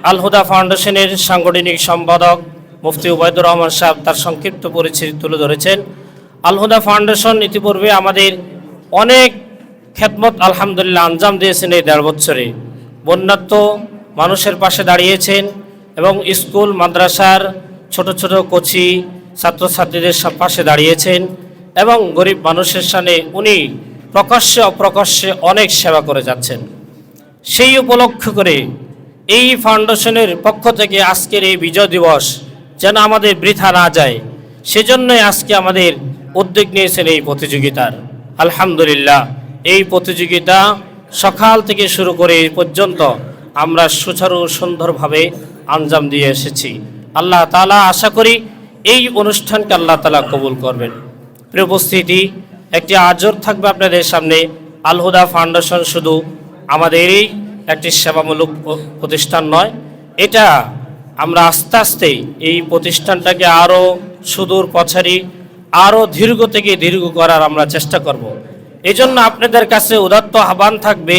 আল হুদা ফাউন্ডেশনের সাংগঠনিক সম্পাদক মুফতি উবাইদুর রহমান সাহেব তার সংক্ষিপ্ত পরিচিতি তুলে ধরেছেন। আল হুদা ফাউন্ডেশন ইতিপূর্বে আমাদের অনেক খেদমত আলহামদুলিল্লাহ আঞ্জাম দিয়েছেন। এই 1.5 বছরে বন্যাত্ম মানুষের পাশে দাঁড়িয়েছেন এবং স্কুল মাদ্রাসার ছোট ছোট কোচি ছাত্রছাত্রীদের পাশে দাঁড়িয়েছেন এবং গরিব মানুষের সামনে উনি প্রকাশ্যে অপ্রকাশ্যে অনেক সেবা করে যাচ্ছেন। সেই উপলক্ষ করে এই ফাউন্ডেশনের পক্ষ থেকে আজকের এই বিজয় দিবস যেন আমাদের বৃথা না যায়, সেজন্যই আজকে আমাদের উদ্যোগ নিয়েছেন এই প্রতিযোগিতার। আলহামদুলিল্লাহ, এই প্রতিযোগিতা সকাল থেকে শুরু করে এই পর্যন্ত আমরা সুচারু সুন্দরভাবে আঞ্জাম দিয়ে এসেছি। আল্লাহ তাআলা আশা করি এই অনুষ্ঠানকে আল্লাহ তাআলা কবুল করবেন। প্রিয় উপস্থিতি, একটি আজর থাকবে আপনাদের সামনে। আল হুদা ফাউন্ডেশন শুধু আমাদেরই একটি সেবামূলক প্রতিষ্ঠান নয়, এটা আমরা আস্তে আস্তে এই প্রতিষ্ঠানটাকে আরও সুদূর পছারি আরও দীর্ঘ থেকে দীর্ঘ করার আমরা চেষ্টা করব। এই জন্য আপনাদের কাছে উদাত্ত আহ্বান থাকবে,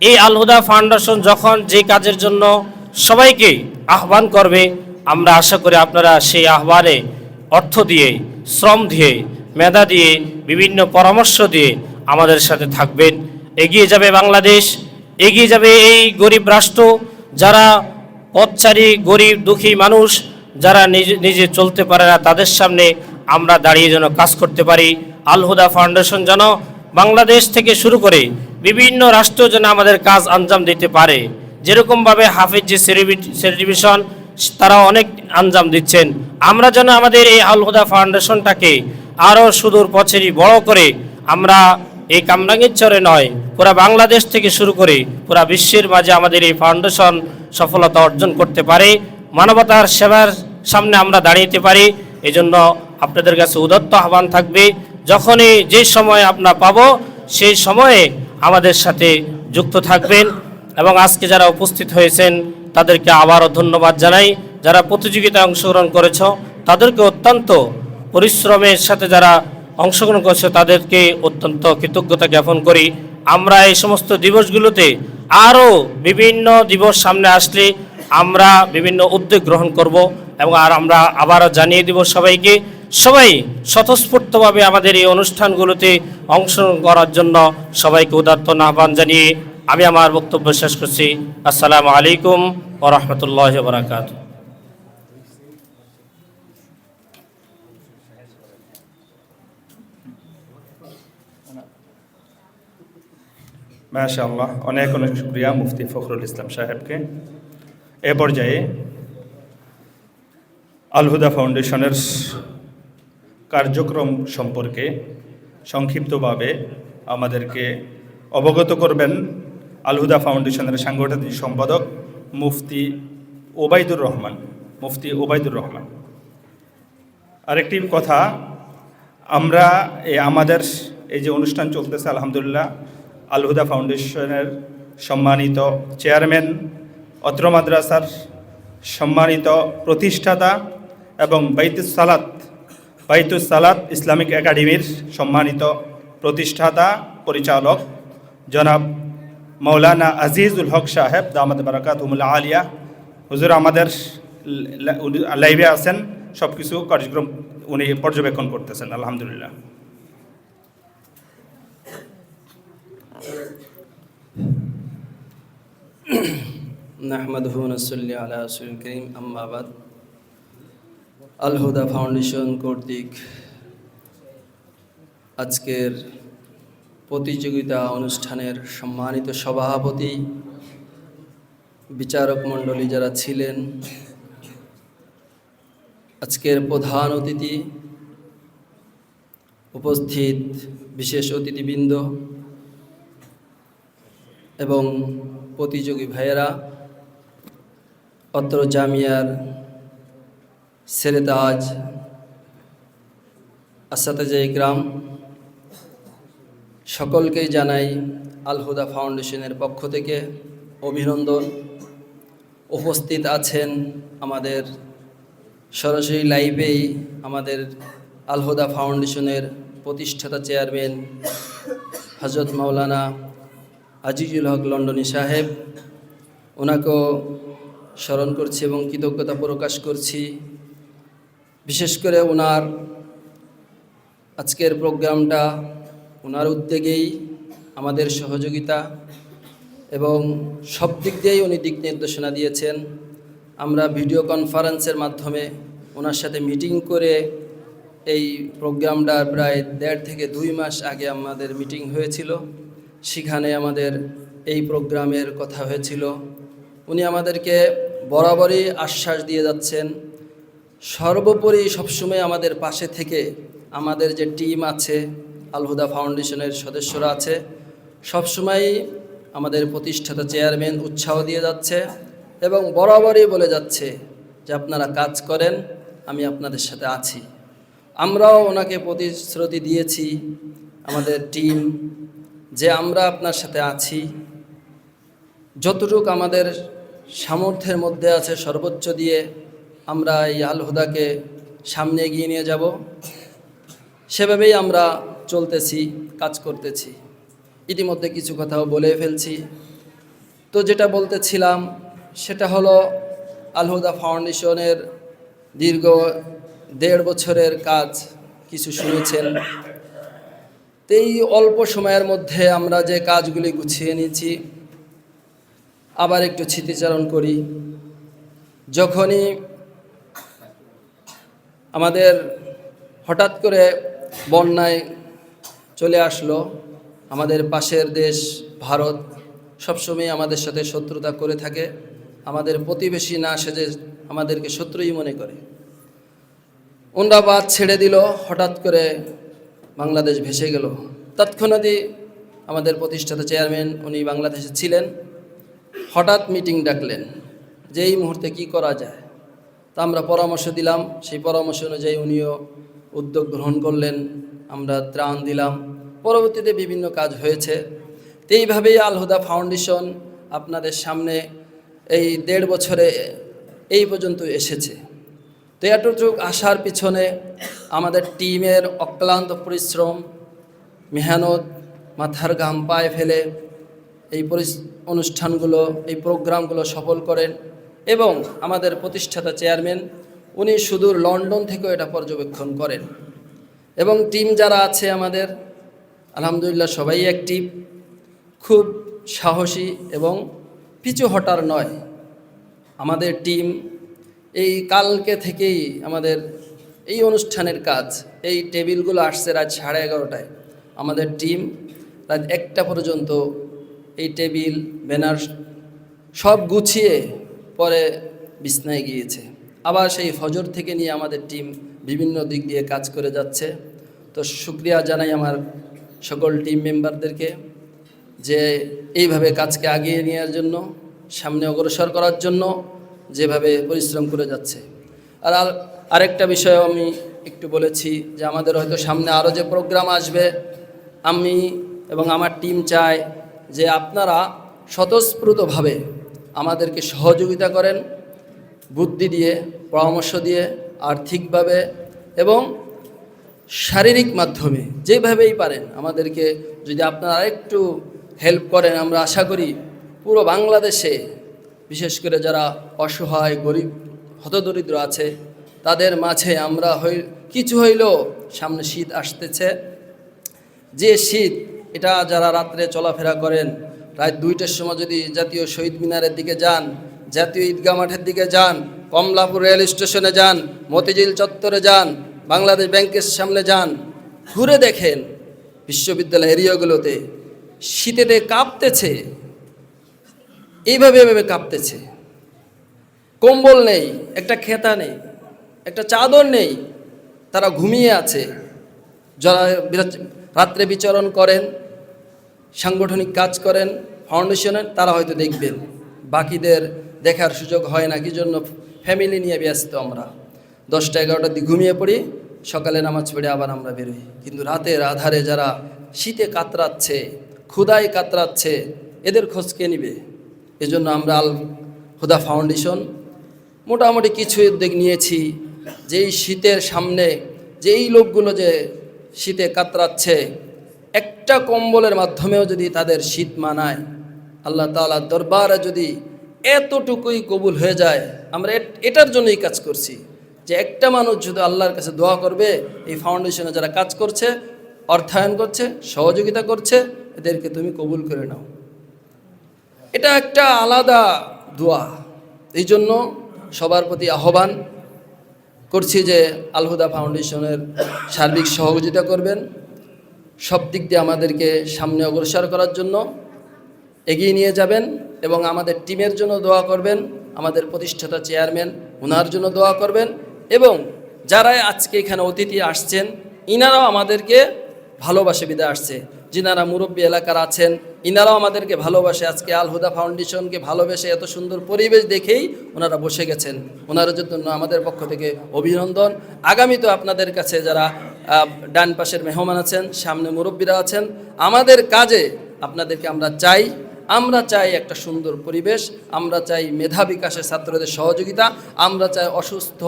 এই আল হুদা ফাউন্ডেশন যখন যে কাজের জন্য সবাইকে আহ্বান করবে, আমরা আশা করি আপনারা সেই আহ্বানে অর্থ দিয়ে, শ্রম দিয়ে, মেধা দিয়ে, বিভিন্ন পরামর্শ দিয়ে আমাদের সাথে থাকবেন। এগিয়ে যাবে বাংলাদেশ, এগিয়ে যাবে এই গরিব রাষ্ট্র। যারা পথচারী গরিব দুঃখী মানুষ, যারা নিজে চলতে পারে না, তাদের সামনে আমরা দাঁড়িয়ে যেন কাজ করতে পারি। আল হুদা ফাউন্ডেশন যেন বাংলাদেশ থেকে শুরু করে বিভিন্ন রাষ্ট্র যেন আমাদের কাজ আঞ্জাম দিতে পারে। যেরকমভাবে হাফিজ যে সেলিব্রেশন তারা অনেক আঞ্জাম দিচ্ছেন, আমরা যেন আমাদের এই আল হুদা ফাউন্ডেশনটাকে আরও সুদূর পছারি বড় করে আমরা এই কামরাঙ্গীরচরে নয়, পুরা বাংলাদেশ থেকে শুরু করে পুরা বিশ্বের মাঝে আমাদের এই ফাউন্ডেশন সফলতা অর্জন করতে পারে, মানবতার সেবার সামনে আমরা দাঁড়াতে পারি। এই জন্য আপনাদের কাছে উদাত্ত আহ্বান থাকবে, যখনই যে সময় আপনারা পাবো সেই সময়ে আমাদের সাথে যুক্ত থাকবেন। এবং আজকে যারা উপস্থিত হয়েছেন তাদেরকে আবারও ধন্যবাদ জানাই। যারা প্রতিযোগিতায় অংশগ্রহণ করেছ তাদেরকে অত্যন্ত পরিশ্রমের সাথে যারা অংশগ্রহণ করছে তাদেরকে অত্যন্ত কৃতজ্ঞতা জ্ঞাপন করি। আমরা এই সমস্ত দিবসগুলোতে আরও বিভিন্ন দিবস সামনে আসলে আমরা বিভিন্ন উদ্যোগ গ্রহণ করব এবং আমরা আবারও জানিয়ে দিব সবাইকে, সবাই স্বতঃস্ফূর্তভাবে আমাদের এই অনুষ্ঠানগুলোতে অংশগ্রহণ করার জন্য সবাইকে উদাত্ত আহ্বান জানিয়ে আমি আমার বক্তব্য শেষ করছি। আসসালামু আলাইকুম ওয়া রাহমাতুল্লাহি ওয়া বারাকাতুহু। মাশাআল্লাহ, অনেক অনেক শুকরিয়া মুফতি ফখরুল ইসলাম সাহেবকে। এ পর্যায়ে আল হুদা ফাউন্ডেশনের কার্যক্রম সম্পর্কে সংক্ষিপ্তভাবে আমাদেরকে অবগত করবেন আল হুদা ফাউন্ডেশনের সাংগঠনিক সম্পাদক মুফতি ওবাইদুর রহমান। আরেকটি কথা, আমরা আমাদের এই যে অনুষ্ঠান চলতেছে আলহামদুলিল্লাহ, আল হুদা ফাউন্ডেশনের সম্মানিত চেয়ারম্যান, অত্র মাদ্রাসার সম্মানিত প্রতিষ্ঠাতা এবং বাইতুস সালাত ইসলামিক একাডেমির সম্মানিত প্রতিষ্ঠাতা পরিচালক জনাব মৌলানা আজিজুল হক সাহেব দামাত বারাকাতুহুমুল আলিয়া হুজুর আমাদের লাইভে আছেন, সব কিছু কার্যক্রম উনি পর্যবেক্ষণ করতেছেন আলহামদুলিল্লাহ। নাহমাদুহু ওয়া নুসাল্লি আলা রাসূলিল কারীম, আম্মা বাদ। আল হুদা ফাউন্ডেশন কর্তৃক আজকের প্রতিযোগিতা অনুষ্ঠানের সম্মানিত সভাপতি, বিচারক মণ্ডলী যারা ছিলেন, আজকের প্রধান অতিথি, উপস্থিত বিশেষ অতিথিবৃন্দ এবং প্রতিযোগী ভাইয়েরা, অত্র জামিয়ার সেরেতাজ আসাতেজা ইকরাম, সকলকেই জানাই আল হুদা ফাউন্ডেশনের পক্ষ থেকে অভিনন্দন। উপস্থিত আছেন আমাদের সরাসরি লাইভেই আমাদের আল হুদা ফাউন্ডেশনের প্রতিষ্ঠাতা চেয়ারম্যান হযরত মাওলানা আজিজুল হক লন্ডনী সাহেব, ওনাকেও স্মরণ করছি এবং কৃতজ্ঞতা প্রকাশ করছি। বিশেষ করে ওনার আজকের প্রোগ্রামটা ওনার উদ্যোগেই, আমাদের সহযোগিতা এবং সব দিক দিয়েই উনি দিক নির্দেশনা দিয়েছেন। আমরা ভিডিও কনফারেন্সের মাধ্যমে ওনার সাথে মিটিং করে এই প্রোগ্রামটা প্রায় 1.5 থেকে 2 মাস আগে আমাদের মিটিং হয়েছিল। সেখানে আমাদের এই প্রোগ্রামের কথা হয়েছিল। উনি আমাদেরকে বরাবরই আশ্বাস দিয়ে যাচ্ছেন, সর্বোপরি সবসময় আমাদের পাশে থেকে আমাদের যে টিম আছে, আল হুদা ফাউন্ডেশনের সদস্যরা আছে, সবসময়ই আমাদের প্রতিষ্ঠাতা চেয়ারম্যান উৎসাহ দিয়ে যাচ্ছে এবং বরাবরই বলে যাচ্ছে যে আপনারা কাজ করেন, আমি আপনাদের সাথে আছি। আমরাও ওনাকে প্রতিশ্রুতি দিয়েছি, আমাদের টিম, যে আমরা আপনার সাথে আছি, যতটুকু আমাদের সামর্থ্যের মধ্যে আছে সর্বোচ্চ দিয়ে আমরা এই আল হুদাকে সামনে এগিয়ে নিয়ে যাব। সেভাবেই আমরা চলতেছি, কাজ করতেছি। ইতিমধ্যে কিছু কথাও বলে ফেলছি। তো যেটা বলতেছিলাম সেটা হলো আল হুদা ফাউন্ডেশনের দীর্ঘ 1.5 বছরের কাজ কিছু শুনেছেন। তো এই অল্প সময়ের মধ্যে আমরা যে কাজগুলি গুছিয়ে নিয়েছি, আবার একটু স্মৃতিচারণ করি। যখনই আমাদের হঠাৎ করে বন্যায় চলে আসলো, আমাদের পাশের দেশ ভারত সবসময় আমাদের সাথে শত্রুতা করে থাকে, আমাদের প্রতিবেশী না সেজে আমাদেরকে শত্রুই মনে করে। ওনরা বাদ ছেড়ে দিল, হঠাৎ করে বাংলাদেশ ভেসে গেল। তৎক্ষণাৎই আমাদের প্রতিষ্ঠাতা চেয়ারম্যান উনি বাংলাদেশে ছিলেন, হঠাৎ মিটিং ডাকলেন যে এই মুহূর্তে কি করা যায়। তা আমরা পরামর্শ দিলাম, সেই পরামর্শ অনুযায়ী উনিও উদ্যোগ গ্রহণ করলেন, আমরা ত্রাণ দিলাম। পরবর্তীতে বিভিন্ন কাজ হয়েছে। তো এইভাবেই আল হুদা ফাউন্ডেশন আপনাদের সামনে এই 1.5 বছরে এই পর্যন্ত এসেছে। তো এতটুকু আসার পিছনে আমাদের টিমের অক্লান্ত পরিশ্রম, মেহনত, মাথার ঘাম পায়ে ফেলে এই অনুষ্ঠানগুলো, এই প্রোগ্রামগুলো সফল করেন। এবং আমাদের প্রতিষ্ঠাতা চেয়ারম্যান উনি সুদূর লন্ডন থেকেও এটা পর্যবেক্ষণ করেন। এবং টিম যারা আছে আমাদের আলহামদুলিল্লাহ সবাই অ্যাক্টিভ, খুব সাহসী এবং পিছু হটার নয়। আমাদের টিম এই কালকে থেকেই আমাদের এই অনুষ্ঠানের কাজ, এই টেবিলগুলো আসছে রাত 11:30টায়, আমাদের টিম রাত 1টা পর্যন্ত এই টেবিল ব্যানার সব গুছিয়ে পরে বিছনায় গিয়েছে। আবার সেই ফজর থেকে নিয়ে আমাদের টিম বিভিন্ন দিক দিয়ে কাজ করে যাচ্ছে। তো শুকরিয়া জানাই আমার সকল টিম মেম্বারদেরকে যে এইভাবে কাজকে আগিয়ে নেওয়ার জন্য, সামনে অগ্রসর করার জন্য যেভাবে পরিশ্রম করে যাচ্ছে। আর আরেকটা বিষয় আমি একটু বলেছি যে আমাদের হয়তো সামনে আরও যে প্রোগ্রাম আসবে, আমি এবং আমার টিম চায় যে আপনারা স্বতঃস্ফূর্তভাবে আমাদেরকে সহযোগিতা করেন, বুদ্ধি দিয়ে, পরামর্শ দিয়ে, আর্থিকভাবে এবং শারীরিক মাধ্যমে, যেভাবেই পারেন আমাদেরকে যদি আপনারা একটু হেল্প করেন, আমরা আশা করি পুরো বাংলাদেশে বিশেষ করে যারা অসহায়, গরিব, হতদরিদ্র আছে তাদের মাঝে আমরা কিছু হইলেও, সামনে শীত আসতেছে, যে শীত এটা যারা রাত্রে চলাফেরা করেন, রাত 2টার সময় যদি জাতীয় শহীদ মিনারের দিকে যান, জাতীয় ঈদগাহ মাঠের দিকে যান, কমলাপুর রেল স্টেশনে যান, মতিঝিল চত্বরে যান, বাংলাদেশ ব্যাংকের সামনে যান, ঘুরে দেখেন বিশ্ববিদ্যালয় এরিয়াগুলোতে শীতেতে কাঁপতেছে, এইভাবে কাঁপতেছে। কম্বল নেই, একটা খেতা নেই, একটা চাদর নেই, তারা ঘুমিয়ে আছে। যারা রাত্রে বিচরণ করেন, সাংগঠনিক কাজ করেন ফাউন্ডেশনের, তারা হয়তো দেখবেন, বাকিদের দেখার সুযোগ হয় না। কি জন্য? ফ্যামিলি নিয়ে ব্যস্ত আমরা। 10টা-11টার দিকে ঘুমিয়ে পড়ি, সকালে নামাজ পড়ে আবার আমরা বেরোই। কিন্তু রাতের আধারে যারা শীতে কাতরাচ্ছে, ক্ষুধায় কাতরাচ্ছে, এদের খোঁজ কে নিবে? এজন্য আমরা আল হুদা ফাউন্ডেশন মোটামুটি কিছু উদ্যোগ নিয়েছি। যেই শীতের সামনে যেই লোকগুলো যে শীতে কাতরাচ্ছে, একটা কম্বলের মাধ্যমেও যদি তাদের শীত মানায়, আল্লাহ তাআলার দরবারে যদি এতটুকুই কবুল হয়ে যায়। আমরা এটার জন্যই কাজ করছি যে একটা মানুষ যদি আল্লাহর কাছে দোয়া করবে, এই ফাউন্ডেশনে যারা কাজ করছে, অর্থায়ন করছে, সহযোগিতা করছে, এদেরকে তুমি কবুল করে নাও। এটা একটা আলাদা দোয়া। এই জন্য সবার প্রতি আহ্বান করছি যে আল হুদা ফাউন্ডেশনের সার্বিক সহযোগিতা করবেন, সব দিক দিয়ে আমাদেরকে সামনে অগ্রসর করার জন্য এগিয়ে নিয়ে যাবেন, এবং আমাদের টিমের জন্য দোয়া করবেন, আমাদের প্রতিষ্ঠাতা চেয়ারম্যান ওনার জন্য দোয়া করবেন, এবং যারা আজকে এখানে অতিথি আসছেন ইনারাও আমাদেরকে ভালোবাসে বিদায় আসছে। যিনারা মুরব্বী এলাকার আছেন ইনারাও আমাদেরকে ভালোবাসে, আজকে আল হুদা ফাউন্ডেশনকে ভালোবেসে এত সুন্দর পরিবেশ দেখেই ওনারা বসে গেছেন। ওনাদের জন্য আমাদের পক্ষ থেকে অভিনন্দন। আগামী তো আপনাদের কাছে যারা ডান পাশের মেহমান আছেন, সামনে মুরব্বীরা আছেন, আমাদের কাজে আপনাদেরকে আমরা চাই একটা সুন্দর পরিবেশ, আমরা চাই মেধা বিকাশে ছাত্রদের সহযোগিতা, আমরা চাই অসুস্থ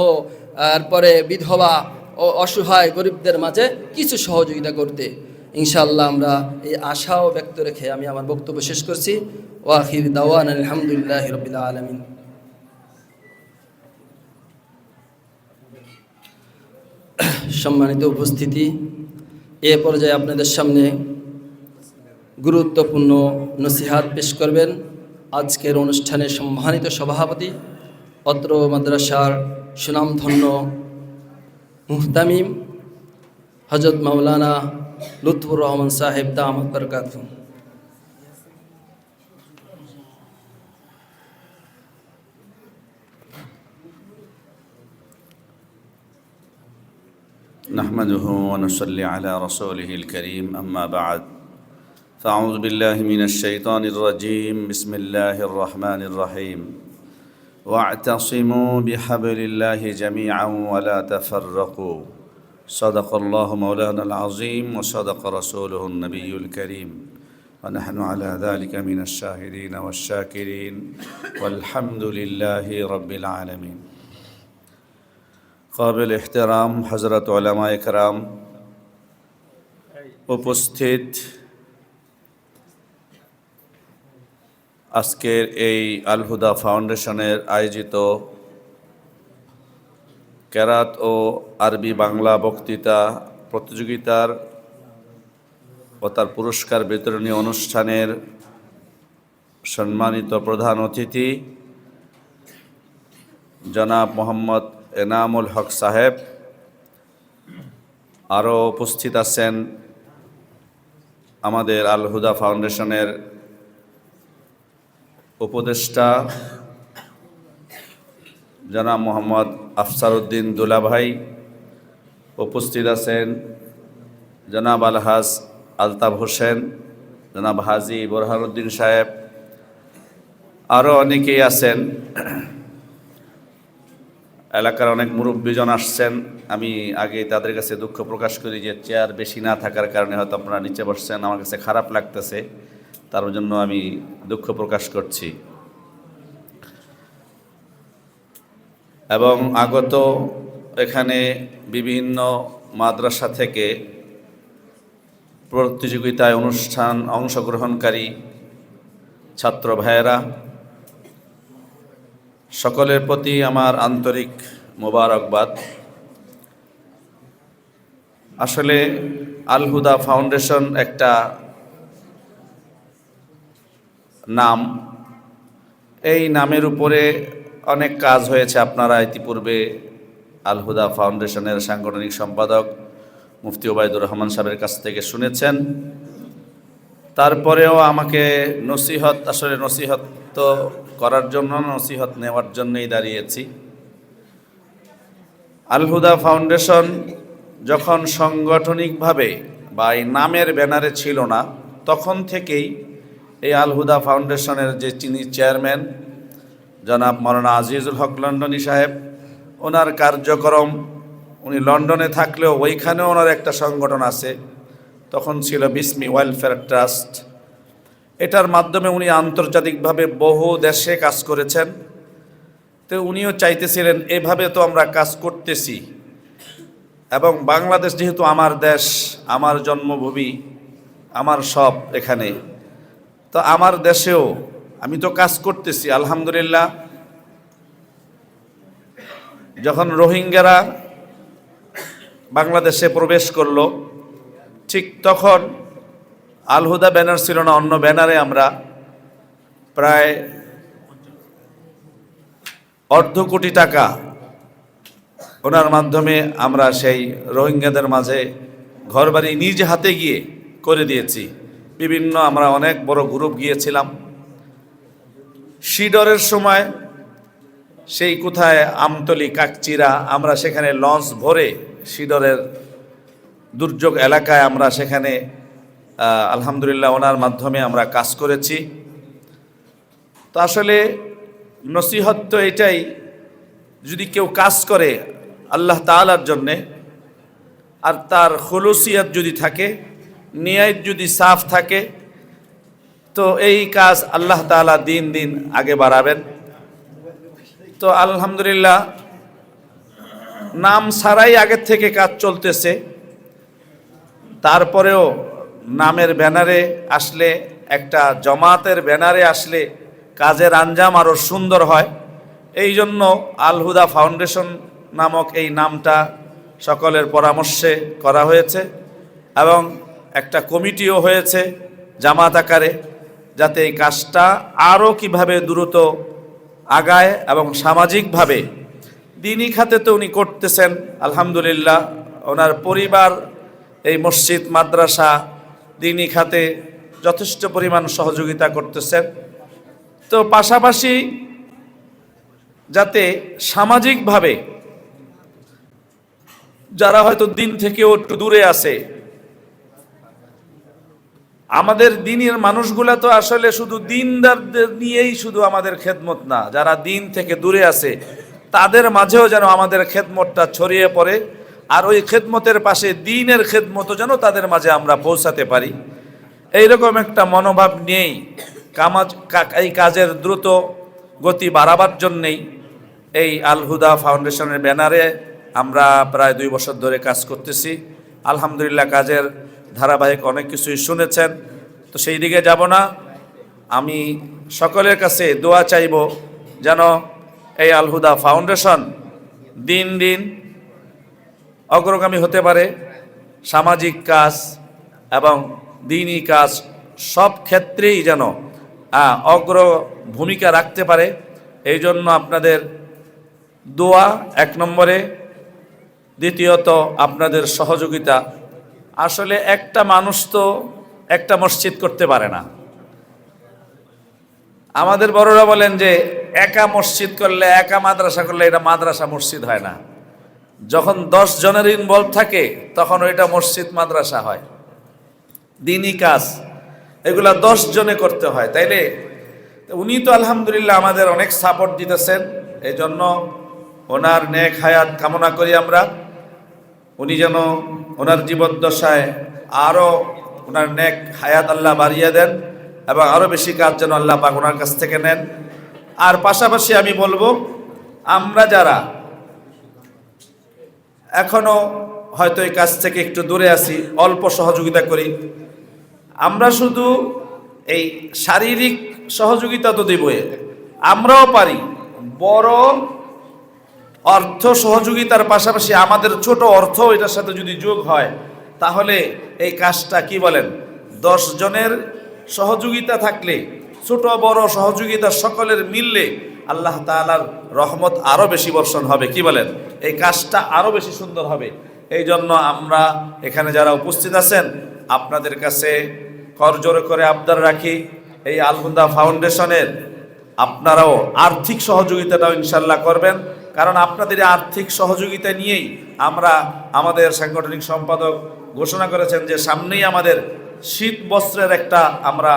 তারপরে বিধবা ও অসহায় গরিবদের মাঝে কিছু সহযোগিতা করতে। ইনশাআল্লাহ আমরা এই আশাও ব্যক্ত রেখে আমি আমার বক্তব্য শেষ করছি। ওয়াখির দাওয়ান আলহামদুলিল্লাহি রাব্বিল আলামিন। সম্মানিত উপস্থিতি, এ পর্যায়ে আপনাদের সামনে গুরুত্বপূর্ণ নসিহাত পেশ করবেন আজকের অনুষ্ঠানের সম্মানিত সভাপতি, অত্র মাদ্রাসার সুনামধন্য মুহতামিম হযরত মাওলানা লুৎফুর রহমান সাহেব দামাত বরকাতুহু। نحمده ونصلي على رسوله الكريم أما بعد فأعوذ بالله من الشيطان الرجيم بسم الله الرحمن الرحيم واعتصموا بحبل الله جميعا ولا تفرقوا صدق الله مولانا العظيم وصدق رسوله النبي الكريم ونحن على ذلك من الشاهدين والشاكرين والحمد لله رب العالمين। কাবিল ইহতিরাম হযরত উলামায়ে কেরাম, উপস্থিত আজকের এই আল হুদা ফাউন্ডেশনের আয়োজিত কেরাত ও আরবি বাংলা বক্তৃতা প্রতিযোগিতার ও তার পুরস্কার বিতরণী অনুষ্ঠানের সম্মানিত প্রধান অতিথি জনাব মোহাম্মদ এনামুল হক সাহেব, আরও উপস্থিত আছেন আমাদের আল হুদা ফাউন্ডেশনের উপদেষ্টা জনাব মোহাম্মদ আফসার উদ্দিন দুলাভাই, উপস্থিত আছেন জনাব আলহাজ আলতাফ হোসেন, জনাব হাজি বোরহানুদ্দিন সাহেব, আরও অনেকেই আছেন। এলাকার অনেক মুরব্বীজন আসছেন। আমি আগে তাদের কাছে দুঃখ প্রকাশ করি যে চেয়ার বেশি না থাকার কারণে হয়তো আপনারা নিচে বসছেন, আমার কাছে খারাপ লাগতেছে, তার জন্য আমি দুঃখ প্রকাশ করছি। এবং আগত এখানে বিভিন্ন মাদ্রাসা থেকে প্রতিযোগিতায় অংশগ্রহণকারী ছাত্র ভাইয়েরা, সকলের প্রতি আমার আন্তরিক মোবারকবাদ। আসলে আল হুদা ফাউন্ডেশন একটা নাম, এই নামের উপরে অনেক কাজ হয়েছে। আপনারা ইতিপূর্বে আল হুদা ফাউন্ডেশনের সাংগঠনিক সম্পাদক মুফতি ওবায়দুর রহমান সাহেবের কাছ থেকে শুনেছেন। তারপরেও আমাকে নসিহত তো করার জন্য, নসিহত নেওয়ার জন্যই দাঁড়িয়েছি। আল হুদা ফাউন্ডেশন যখন সাংগঠনিকভাবে বা এই নামের ব্যানারে ছিল না, তখন থেকেই এই আল হুদা ফাউন্ডেশনের যে যিনি চেয়ারম্যান জনাব মাওলানা আজিজুল হক লন্ডনী সাহেব, ওনার কার্যক্রম, উনি লন্ডনে থাকলেও ওইখানেও ওনার একটা সংগঠন আছে, তখন ছিল বিসমি ওয়েলফেয়ার ট্রাস্ট। এটার মাধ্যমে উনি আন্তর্জাতিকভাবে বহু দেশে কাজ করেছেন। তো উনিও চাইতেছিলেন এভাবে তো আমরা কাজ করতেছি, এবং বাংলাদেশ যেহেতু আমার দেশ, আমার জন্মভূমি, আমার সব এখানে, তো আমার দেশেও আমি তো কাজ করতেছি আলহামদুলিল্লাহ। যখন রোহিঙ্গারা বাংলাদেশে প্রবেশ করলো, ঠিক তখন আল হুদা ব্যানার ছিল না, অন্য ব্যানারে আমরা প্রায় 1.5 কোটি টাকা ওনার মাধ্যমে আমরা সেই রোহিঙ্গাদের মাঝে ঘরবাড়ি নিজ হাতে গিয়ে করে দিয়েছি। বিভিন্ন আমরা অনেক বড় গ্রুপ গিয়েছিলাম। শিডরের সময় সেই কোথায় আমতলি, কাকচিরা, আমরা সেখানে লঞ্চ ভরে শিডরের দুর্যোগ এলাকায় আমরা সেখানে আলহামদুলিল্লাহ ওনার মাধ্যমে আমরা কাজ করেছি। তো আসলে নসিহত তো এটাই, যদি কেউ কাজ করে আল্লাহ তাআলার জন্যে আর তার খুলুসিয়ত যদি থাকে, নিয়ত যদি সাফ থাকে, তো এই কাজ আল্লাহ তাআলা দিন দিন আগে বাড়াবেন। তো আলহামদুলিল্লাহ নাম ছাড়াই আগের থেকে কাজ চলতেছে। তারপরেও নামের ব্যানারে আসলে, একটা জমাতের ব্যানারে আসলে কাজের আঞ্জাম আরও সুন্দর হয়। এই জন্য আল হুদা ফাউন্ডেশন নামক এই নামটা সকলের পরামর্শে করা হয়েছে এবং একটা কমিটিও হয়েছে জামাত আকারে, যাতে এই কাজটা আরও কিভাবে দ্রুত আগায় এবং সামাজিকভাবে দিনী খাতে তো উনি করতেছেন আলহামদুলিল্লাহ। ওনার পরিবার এই মসজিদ, মাদ্রাসা, দিনী খাতে যথেষ্ট পরিমাণ সহযোগিতা করতেছেন। তো পাশাপাশি যাতে সামাজিকভাবে যারা হয়তো দিন থেকেও একটু দূরে আছে, আমাদের দিনের মানুষগুলা তো আসলে শুধু দিনদারদের নিয়েই শুধু আমাদের খেদমত না, যারা দিন থেকে দূরে আছে তাদের মাঝেও যেন আমাদের খেদমতটা ছড়িয়ে পড়ে, আর ওই খেদমতের পাশে দিনের খেদমতও যেন তাদের মাঝে আমরা পৌঁছাতে পারি। এইরকম একটা মনোভাব নিয়েই এই কাজের দ্রুত গতি বাড়াবার জন্যেই এই আল হুদা ফাউন্ডেশনের ব্যানারে আমরা প্রায় 2 বছর ধরে কাজ করতেছি। আলহামদুলিল্লাহ কাজের ধারাবাহিক অনেক কিছুই শুনেছেন, তো সেই দিকে যাব না। আমি সকলের কাছে দোয়া চাইব যেন এই আল হুদা ফাউন্ডেশন দিন দিন অগ্রগামী হতে পারে, সামাজিক কাজ এবং দ্বীনি কাজ সব ক্ষেত্রেই যেন অগ্র ভূমিকা রাখতে পারে। এই জন্য আপনাদের দোয়া 1 নম্বরে, দ্বিতীয়ত আপনাদের সহযোগিতা। আসলে একটা মানুষ তো একটা মসজিদ করতে পারে না। আমাদের বড়রা বলেন যে একা মসজিদ করলে, একা মাদ্রাসা করলে এটা মাদ্রাসা মসজিদ হয় না। যখন 10 জনের ইনভলভ থাকে তখন ওইটা মসজিদ মাদ্রাসা হয়। দ্বীনি কাজ এগুলা 10 জনে করতে হয়, তাইলে উনি তো আলহামদুলিল্লাহ আমাদের অনেক সাপোর্ট দিতেছেন। এই জন্য ওনার নেক হায়াত কামনা করি আমরা। উনি যেন ওনার জীবদ্দশায় আরও ওনার নেক হায়াত আল্লাহ বাড়িয়ে দেন এবং আরও বেশি কাজ যেন আল্লাহ পাক ওনার কাছ থেকে নেন। আর পাশাপাশি আমি বলবো, আমরা যারা এখনো হয়তো এই কাজ থেকে একটু দূরে আছি, অল্প সহযোগিতা করি, আমরা শুধু এই শারীরিক সহযোগিতা তো দেবই, আমরাও পারি বড় অর্থ সহযোগিতার পাশাপাশি আমাদের ছোট অর্থ এটার সাথে যদি যোগ হয়, তাহলে এই কাজটা কি বলেন 10 জনের সহযোগিতা থাকলে, ছোট বড় সহযোগিতা সকলের মিললে আল্লাহ তাআলার রহমত আরও বেশি বর্ষণ হবে। কি বলেন, এই কাজটা আরও বেশি সুন্দর হবে। এই জন্য আমরা এখানে যারা উপস্থিত আছেন আপনাদের কাছে করজোড়ে করে আবদার রাখি, এই আল হুদা ফাউন্ডেশনের আপনারাও আর্থিক সহযোগিতাটাও ইনশাল্লাহ করবেন, কারণ আপনাদের আর্থিক সহযোগিতা নিয়েই আমরা, আমাদের সাংগঠনিক সম্পাদক ঘোষণা করেছেন যে সামনেই আমাদের শীত বস্ত্রের একটা আমরা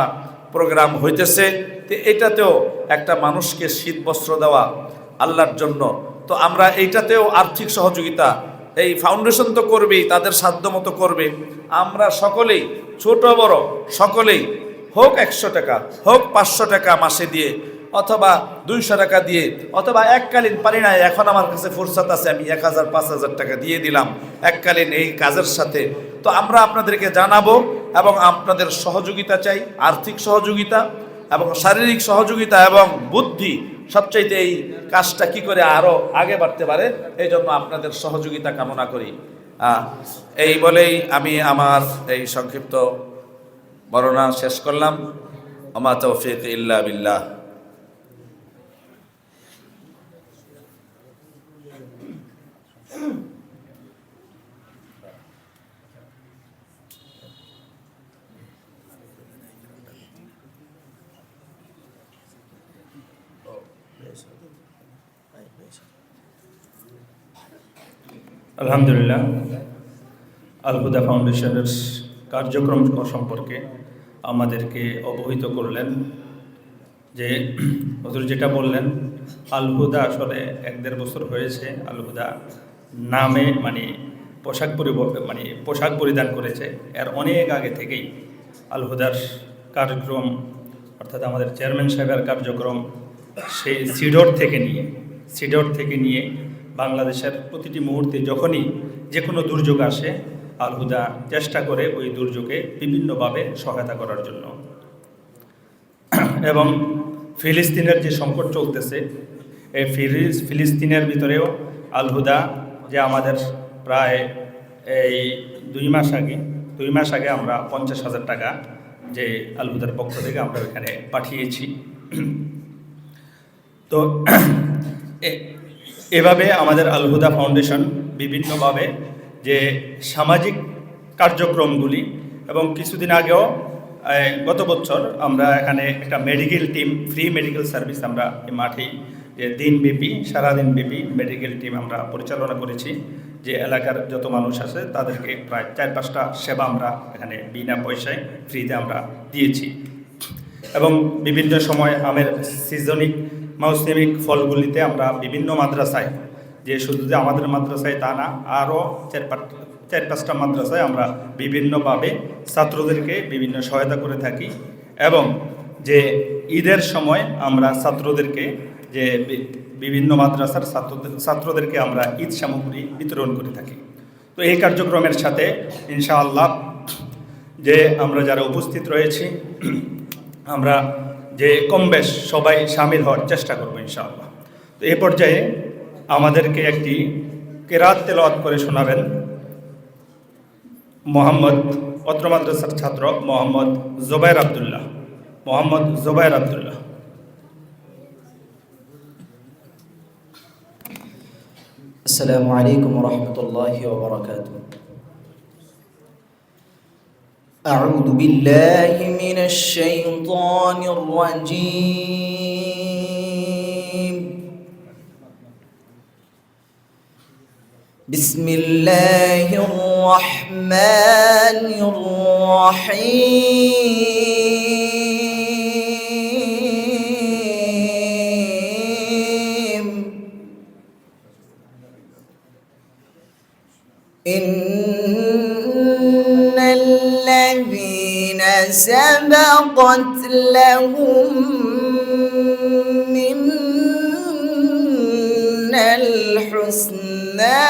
প্রোগ্রাম হইতেছে, তো এটাতেও একটা মানুষকে শীত বস্ত্র দেওয়া আল্লাহর জন্য, তো আমরা এইটাতেও আর্থিক সহযোগিতা এই ফাউন্ডেশন তো করবেই, তাদের সাধ্য মতো করবে। আমরা সকলেই ছোট বড় সকলেই, হোক 100 টাকা, হোক 500 টাকা মাসে দিয়ে, অথবা 200 টাকা দিয়ে, অথবা এককালীন পারি না, এখন আমার কাছে ফুরসাত আছে, আমি 1000-5000 টাকা দিয়ে দিলাম এককালীন এই কাজের সাথে। তো আমরা আপনাদেরকে জানাবো এবং আপনাদের সহযোগিতা চাই, আর্থিক সহযোগিতা এবং শারীরিক সহযোগিতা এবং বুদ্ধি সবচাইতে এই কাজটা কি করে আরো আগে বাড়তে পারে, এই জন্য আপনাদের সহযোগিতা কামনা করি। এই বলেই আমি আমার এই সংক্ষিপ্ত বর্ণনা শেষ করলাম। আমা তৌফিক ইল্লা বিল্লাহ। আলহামদুলিল্লাহ, আল হুদা ফাউন্ডেশনের কার্যক্রম সম্পর্কে আমাদেরকে অবহিত করলেন। যে হুজুর যেটা বললেন, আল হুদা আসলে 1-1.5 বছর হয়েছে আল হুদা নামে পোশাক পরিধান করেছে। এর অনেক আগে থেকেই আল হুদার কার্যক্রম, অর্থাৎ আমাদের চেয়ারম্যান সাহেবের কার্যক্রম, সেই সিডর থেকে নিয়ে বাংলাদেশের প্রতিটি মুহূর্তে যখনই যে কোনো দুর্যোগ আসে, আল হুদা চেষ্টা করে ওই দুর্যোগে বিভিন্নভাবে সহায়তা করার জন্য। এবং ফিলিস্তিনের যে সংকট চলতেছে, এই ফিলিস্তিনের ভিতরেও আল হুদা যে আমাদের প্রায় এই 2 মাস আগে আমরা 50,000 টাকা যে আল হুদার পক্ষ থেকে আমরা এখানে পাঠিয়েছি। তো এভাবে আমাদের আল হুদা ফাউন্ডেশন বিভিন্নভাবে যে সামাজিক কার্যক্রমগুলি, এবং কিছুদিন আগেও গত বছর আমরা এখানে একটা medical team, free medical service আমরা এই মাঠেই যে সারাদিনব্যাপী মেডিকেল টিম আমরা পরিচালনা করেছি। যে এলাকার যত মানুষ আছে তাদেরকে প্রায় 4-5টা সেবা আমরা এখানে বিনা পয়সায় ফ্রিতে আমরা দিয়েছি। এবং বিভিন্ন সময় আমের মৌসুমিক ফলগুলিতে আমরা বিভিন্ন মাদ্রাসায়, যে শুধু যে আমাদের মাদ্রাসায় তা না, আরও 4-5টা মাদ্রাসায় আমরা বিভিন্নভাবে ছাত্রদেরকে বিভিন্ন সহায়তা করে থাকি। এবং যে ঈদের সময় আমরা ছাত্রদেরকে যে বিভিন্ন মাদ্রাসার ছাত্রদেরকে আমরা ঈদ সামগ্রী বিতরণ করে থাকি। তো এই কার্যক্রমের সাথে ইনশাআল্লাহ যে আমরা যারা উপস্থিত রয়েছি, আমরা যে কম বেশ সবাই সামিল হওয়ার চেষ্টা করবো ইনশাআল্লাহ। তো এই পর্যায়ে আমাদেরকে একটি কেরাত তেলাওয়াত করে শোনাবেন অত্র মাদ্রাসার ছাত্র মোহাম্মদ জোবায়ের আব্দুল্লাহ। السلام عليكم ورحمة الله وبركاته. أعوذ بالله من الشيطان الرجيم. بسم الله الرحمن الرحيم. إن الذين سبقت لهم منا الحسنى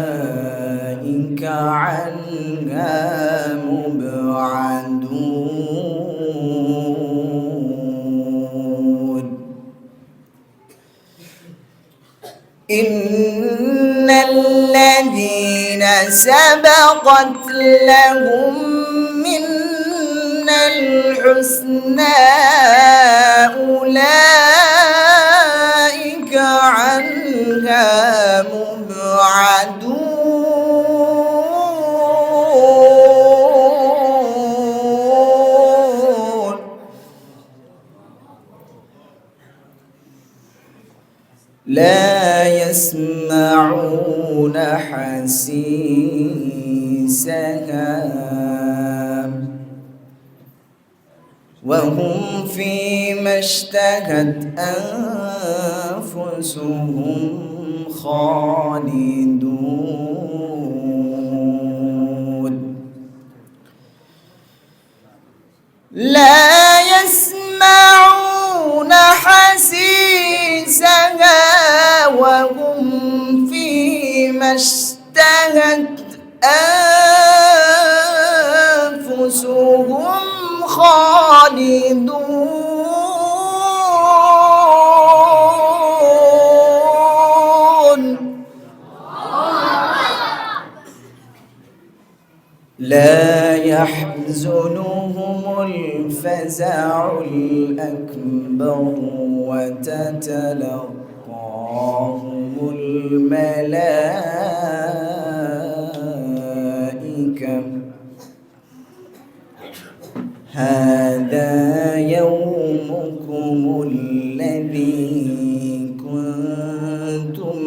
أولئك عنها مبعدون. إن الذين سبقت لهم منا الحسنى أولئك عنها مبعدون. لا يسمعون حسيسها وهم فيما اشتهت أنفسهم خالدون. لا يسمعون حسيسها فيما اشتهت أنفسهم خالدون لا يحزنهم الفزع الأكبر وتتلقاهم الملائكة هذا يومكم الذي كنتم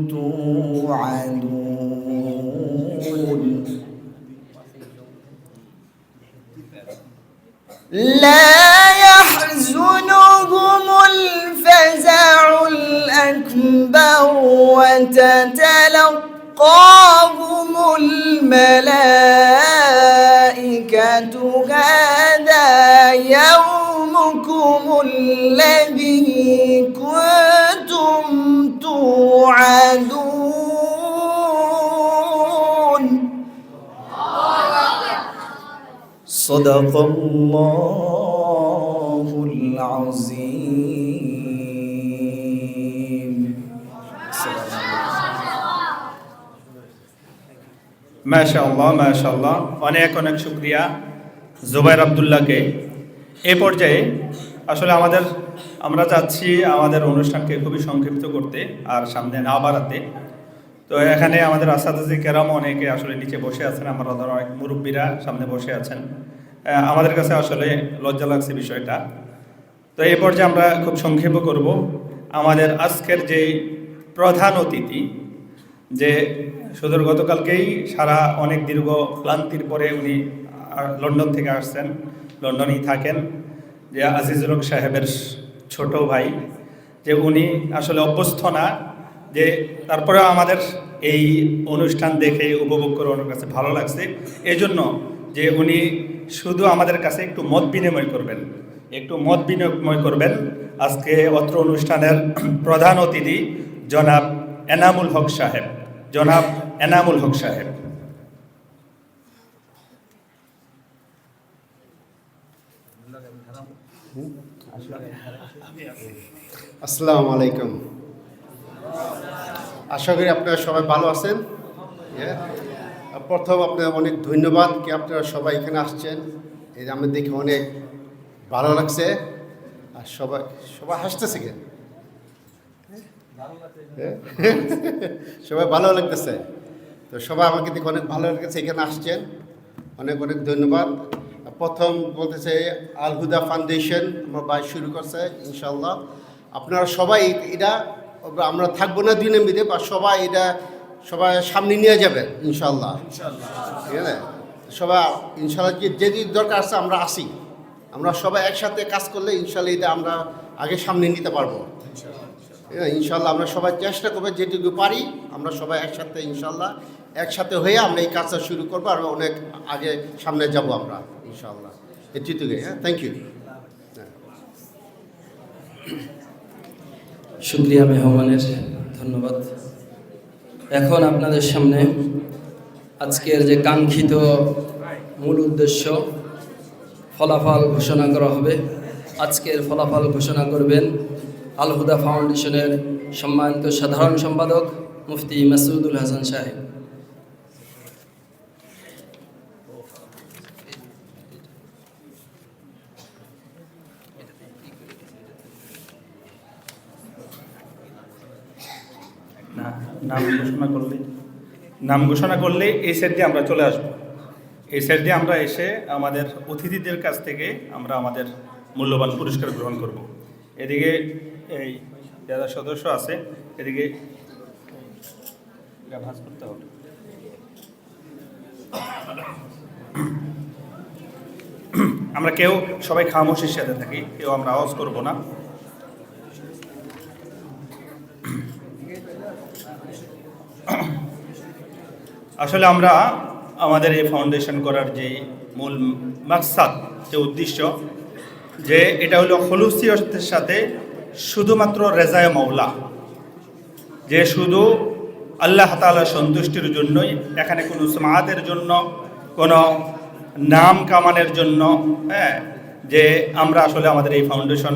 توعدون لا يحزنهم الفزع الأكبر وتتلقاهم الملائكة هذا يومكم الذي كنتم توعدون صدق الله العظيم মাশাআল্লাহ মাশাআল্লাহ, অনেক অনেক শুকরিয়া জুবাইর আব্দুল্লাহকে। এই পর্যায়ে আসলে আমরা চাচ্ছি আমাদের অনুষ্ঠানকে খুবই সংক্ষিপ্ত করতে আর সামনে না বাড়াতে। তো এখানে আমাদের আসাদুজি কেরাম অনেকে আসলে নিচে বসে আছেন, আমরা অনেক মুরব্বীরা সামনে বসে আছেন। আমাদের কাছে আসলে লজ্জা লাগছে বিষয়টা। তো এই পর্যায়ে আমরা খুব সংক্ষেপ করব। আমাদের আজকের যে প্রধান অতিথি, যে সুদূর গতকালকেই সারা অনেক দীর্ঘ ক্লান্তির পরে উনি লন্ডন থেকে আসছেন, লন্ডনেই থাকেন, যে আজিজুল হক সাহেবের ছোট ভাই, যে উনি আসলে অভ্যস্ত না, যে তারপরে আমাদের এই অনুষ্ঠান দেখে উপভোগ করে ওনার কাছে ভালো লাগছে। এই জন্য যে উনি শুধু আমাদের কাছে একটু মত বিনিময় করবেন। আজকে অত্র অনুষ্ঠানের প্রধান অতিথি জনাব এনামুল হক সাহেব। আসসালামু আলাইকুম। আশা করি আপনারা সবাই ভালো আছেন। প্রথম আপনার অনেক ধন্যবাদ কি আপনারা সবাই এখানে আসছেন। এই আমি দেখে অনেক ভালো লাগছে। আর সবাই হাসতেছে কেন? সবাই ভালো লাগতেছে। তো সবাই আমাকে দেখে অনেক ভালো লাগতেছে, এখানে আসছেন, অনেক অনেক ধন্যবাদ। প্রথম বলতেছে আল হুদা ফাউন্ডেশন আমার ভাই শুরু করছে, ইনশাল্লাহ আপনারা সবাই এটা, আমরা থাকবো না দুই মিনিটে, বা সবাই সামনে নিয়ে যাবেন ইনশাল্লাহ। ঠিক আছে, সবাই ইনশাল্লাহ যেদি দরকার আছে আমরা আসি, আমরা সবাই একসাথে কাজ করলে ইনশাল্লাহ এটা আমরা আগে সামনে নিতে পারবো। ইনশাল্লাহ আমরা সবাই চেষ্টা করবো যেটুকু পারি, আমরা সবাই একসাথে হয়ে আমরা এই কাজটা শুরু করবো, আর অনেক আগে সামনে যাব আমরা ইনশাল্লাহ। এটুকুই। Thank you. শুকরিয়া মেহমানের, ধন্যবাদ। এখন আপনাদের সামনে আজকের যে কাঙ্ক্ষিত মূল উদ্দেশ্য, ফলাফল ঘোষণা করা হবে। আজকের ফলাফল ঘোষণা করবেন আল হুদা ফাউন্ডেশনের সম্মানিত সাধারণ সম্পাদক মুফতি মাসুদুল হাসান সাহেব। নাম ঘোষণা করলে এই সাইড দিয়ে আমরা চলে আসবো। এই সাইড দিয়ে আমরা এসে আমাদের অতিথিদের কাছ থেকে আমরা আমাদের মূল্যবান পুরস্কার গ্রহণ করব। এদিকে এই যারা সদস্য আছে এদিকে ভাঁজ করতে হবে। আমরা কেউ সবাই খামোশের সাথে থাকি, কেউ আমরা আওয়াজ করব না। আসলে আমরা আমাদের এই ফাউন্ডেশন করার যে মূল মাকসাদ, যে উদ্দেশ্য, যে এটা হলো খলুসিয়তের সাথে শুধুমাত্র রেজায়ে মাওলা, যে শুধু আল্লাহ তাআলার সন্তুষ্টির জন্যই, এখানে কোনো সুমাতের জন্য, কোনো নাম কামানের জন্য, হ্যাঁ, যে আমরা আসলে আমাদের এই ফাউন্ডেশন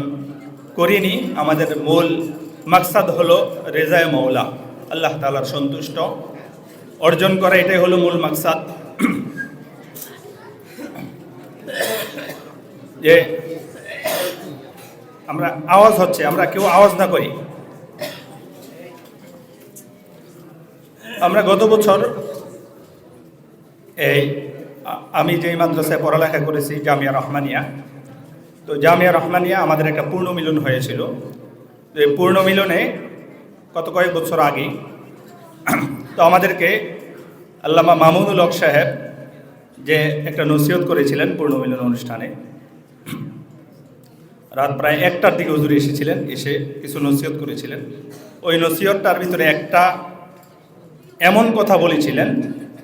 করিনি। আমাদের মূল মাকসাদ হলো রেজায়ে মৌলা, আল্লাহ তাআলার সন্তুষ্ট অর্জন করা, এটাই হলো মূল মাকসাদ। যে আমরা আওয়াজ হচ্ছে, আমরা কেউ আওয়াজ না করি। আমরা গত বছর আমি যেই মাদ্রাসায় পড়ালেখা করেছি, জামিয়া রহমানিয়া, তো জামিয়া রহমানিয়া আমাদের একটা পূর্ণ মিলন হয়েছিল। তো এই পূর্ণ মিলনে কয়েক বছর আগে তো আমাদেরকে আল্লামা মামুনুল হক সাহেব যে একটা নসিহত করেছিলেন পূর্ণ মিলন অনুষ্ঠানে। রাত প্রায় 1টার দিকে হুজুর এসেছিলেন, এসে কিছু নসিহত করেছিলেন। ওই নসিহতটার ভিতরে একটা এমন কথা বলেছিলেন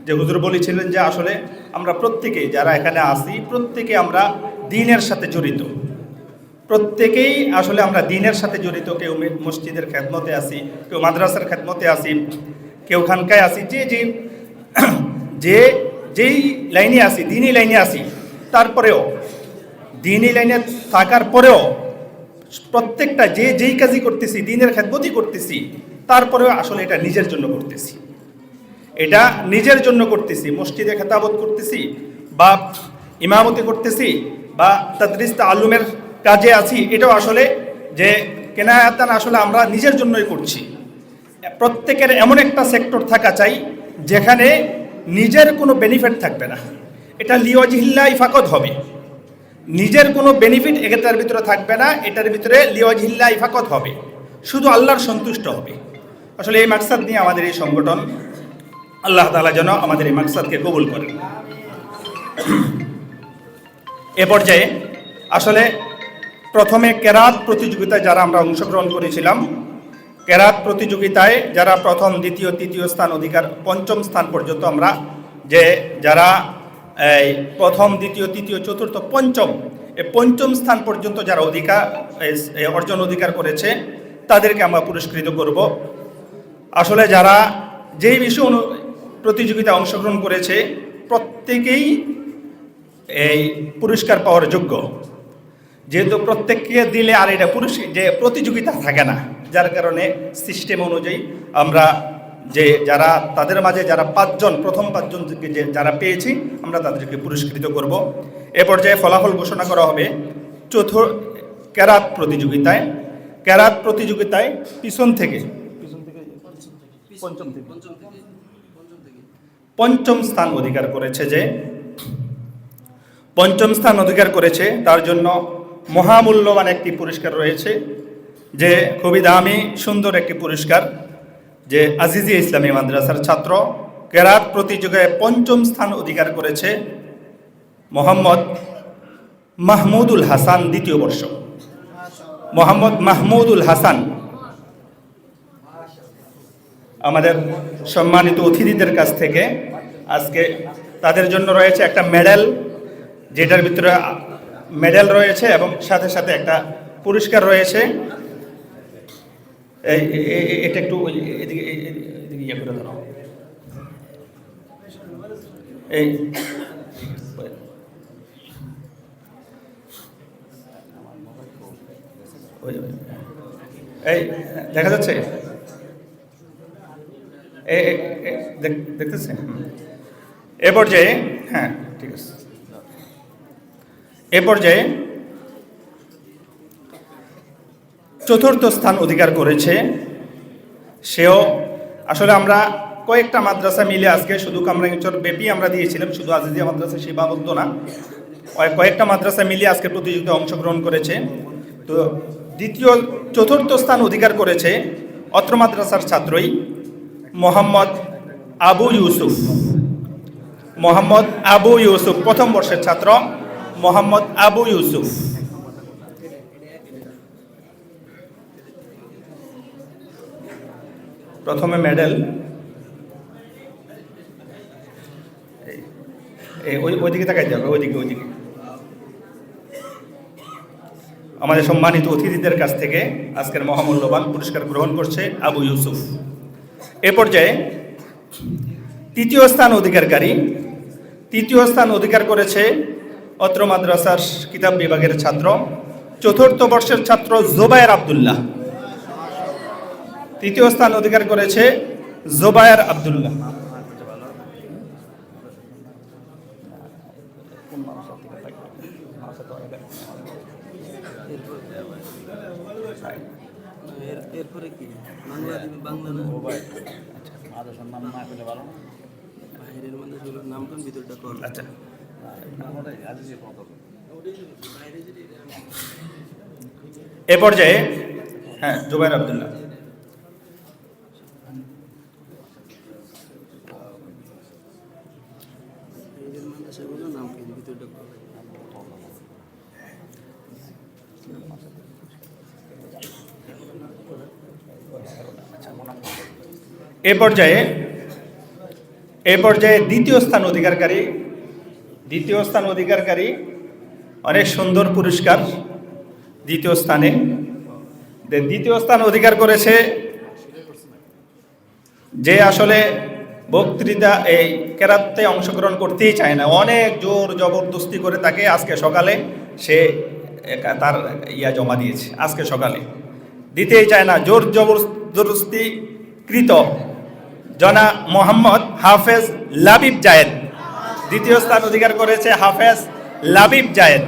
যে হুজুর বলেছিলেন যে আসলে আমরা প্রত্যেকেই যারা এখানে আসি, প্রত্যেকে আমরা দ্বীনের সাথে জড়িত, প্রত্যেকেই আসলে আমরা দ্বীনের সাথে জড়িত। কেউ মসজিদের খেদমতে আসি, কেউ মাদ্রাসার খেদমতে আসি, কেউ খানকায় আসি, যেই লাইনে আসি, দ্বীনি লাইনে আসি। তারপরেও দ্বীনি লাইনে থাকার পরেও প্রত্যেকটা যেই কাজই করতেছি, দ্বীনের খেদমতই করতেছি, তারপরেও আসলে এটা নিজের জন্য করতেছি, এটা নিজের জন্য করতেছি। মসজিদে খেতাবত করতেছি বা ইমামতি করতেছি বা তাদরিস তাআল্লুমের কাজে আছি, এটাও আসলে যে কেনায়াতান আসলে আমরা নিজের জন্যই করছি। প্রত্যেকের এমন একটা সেক্টর থাকা চাই যেখানে নিজের কোনো বেনিফিট থাকবে না, এটা লিওয়াজহিল্লাহ ফাকত হবে। নিজের কোনো বেনিফিট এটার ভিতরে থাকবে না, এটার ভিতরে লিওয়াজহিল্লাহ ফাকত হবে, শুধু আল্লাহর সন্তুষ্ট হবে। আসলে এই মাকসাদ নিয়ে আমাদের এই সংগঠন, আল্লাহ তাআলা যেন আমাদের এই মাকসাদকে কবুল করেন। এ পর্যায়ে আসলে প্রথমে কেরাত প্রতিযোগিতায় যারা আমরা অংশগ্রহণ করেছিলাম, কেরাত প্রতিযোগিতায় যারা প্রথম, দ্বিতীয়, তৃতীয় স্থান অধিকার, পঞ্চম স্থান পর্যন্ত আমরা যারা এই প্রথম, দ্বিতীয়, তৃতীয়, চতুর্থ, পঞ্চম, এই পঞ্চম স্থান পর্যন্ত যারা অধিকার করেছে তাদেরকে আমরা পুরস্কৃত করব। আসলে যারা যেই বিষয় প্রতিযোগিতায় অংশগ্রহণ করেছে প্রত্যেকেই এই পুরস্কার পাওয়ার যোগ্য, যেহেতু প্রত্যেককে দিলে আর এটা যে প্রতিযোগিতা থাকে না, যার কারণে সিস্টেম অনুযায়ী আমরা যারা তাদের মাঝে যারা প্রথম পাঁচজন যারা পেয়েছি আমরা তাদেরকে পুরস্কৃত করব। এ পর্যায়ে ফলাফল ঘোষণা করা হবে কেরাত প্রতিযোগিতায় পিছন থেকে পঞ্চম স্থান অধিকার করেছে তার জন্য মহামূল্যবান একটি পুরস্কার রয়েছে, যে খুবই দামি সুন্দর একটি পুরস্কার। যে আজিজিয়া ইসলামী মাদ্রাসার ছাত্র কেরাত প্রতিযোগিতায় পঞ্চম স্থান অধিকার করেছে মোহাম্মদ মাহমুদুল হাসান, দ্বিতীয় বর্ষ। মোহাম্মদ মাহমুদুল হাসান আমাদের সম্মানিত অতিথিদের কাছ থেকে আজকে তাদের জন্য রয়েছে একটা মেডেল, যেটার ভিতরে মেডেল রয়েছে এবং সাথে সাথে একটা পুরস্কার রয়েছে। এটা একটু এদিকে ইয়ে করে ধরো। এই দেখা যাচ্ছে, দেখতেছে? এ পর্যায়ে, হ্যাঁ ঠিক আছে, এ পর্যায়ে চতুর্থ স্থান অধিকার করেছে সেও। আসলে আমরা কয়েকটা মাদ্রাসা মিলে আজকে শুধু কামরাঙ্গীরচর ব্যাপী আমরা দিয়েছিলাম, শুধু আজিজিয়া মাদ্রাসা সীমাবদ্ধ না, কয়েকটা মাদ্রাসা মিলিয়ে আজকে প্রতিযোগিতায় অংশগ্রহণ করেছে। তো চতুর্থ স্থান অধিকার করেছে অত্র মাদ্রাসার ছাত্রই মোহাম্মদ আবু ইউসুফ, প্রথম বর্ষের ছাত্র মোহাম্মদ আবু ইউসুফ। প্রথমে মেডেল ওইদিকে তাকাই যাবে, ওইদিকে আমাদের সম্মানিত অতিথিদের কাছ থেকে আজকের মহামূল্যবান পুরস্কার গ্রহণ করছে আবু ইউসুফ। এ পর্যায়ে তৃতীয় স্থান অধিকার করেছে অত্র মাদ্রাসার কিতাব বিভাগের ছাত্র, চতুর্থ বর্ষের ছাত্র জোবায়ের আব্দুল্লাহ। তৃতীয় স্থান অধিকার করেছে জোবায়ের আব্দুল্লাহ। এরপরে কি বাংলা দিবে, বাংলা না বাইরের মানুষগুলোর নামটা ভিতরটা কর। আচ্ছা, এ পর্যায়ে হ্যাঁ জোবায়ের আব্দুল্লাহ। বাইরের মানুষগুলোর নাম কি ভিতরটা কর। এ পর্যায়ে দ্বিতীয় স্থান অধিকারী অনেক সুন্দর পুরস্কার। দ্বিতীয় স্থান অধিকার করেছে যে আসলে বক্তৃতা এই কেরাতে অংশগ্রহণ করতেই চায় না, অনেক জোর জবরদস্তি করে তাকে আজকে সকালে সে তার জমা দিয়েছে। আজকে সকালে দিতেই চায় না, জোর জবরদস্তি কৃত জনা মোহাম্মদ হাফেজ লাবিব জায়েদ। দ্বিতীয় স্থান অধিকার করেছে হাফেজ লাবিব জায়েদ।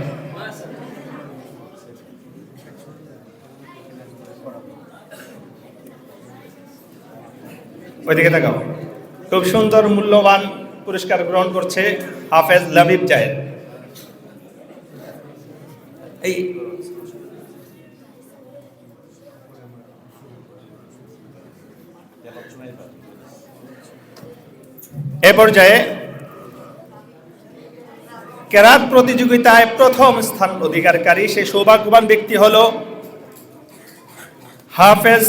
ওইদিকে তাকাও। খুব সুন্দর মূল্যবান পুরস্কার গ্রহণ করছে হাফেজ লাবিব জায়েদ। এই এ পর্যায়ে কেরাত প্রতিযোগিতায় প্রথম স্থান অধিকারী সে সৌভাগ্যবান ব্যক্তি হল হাফেজ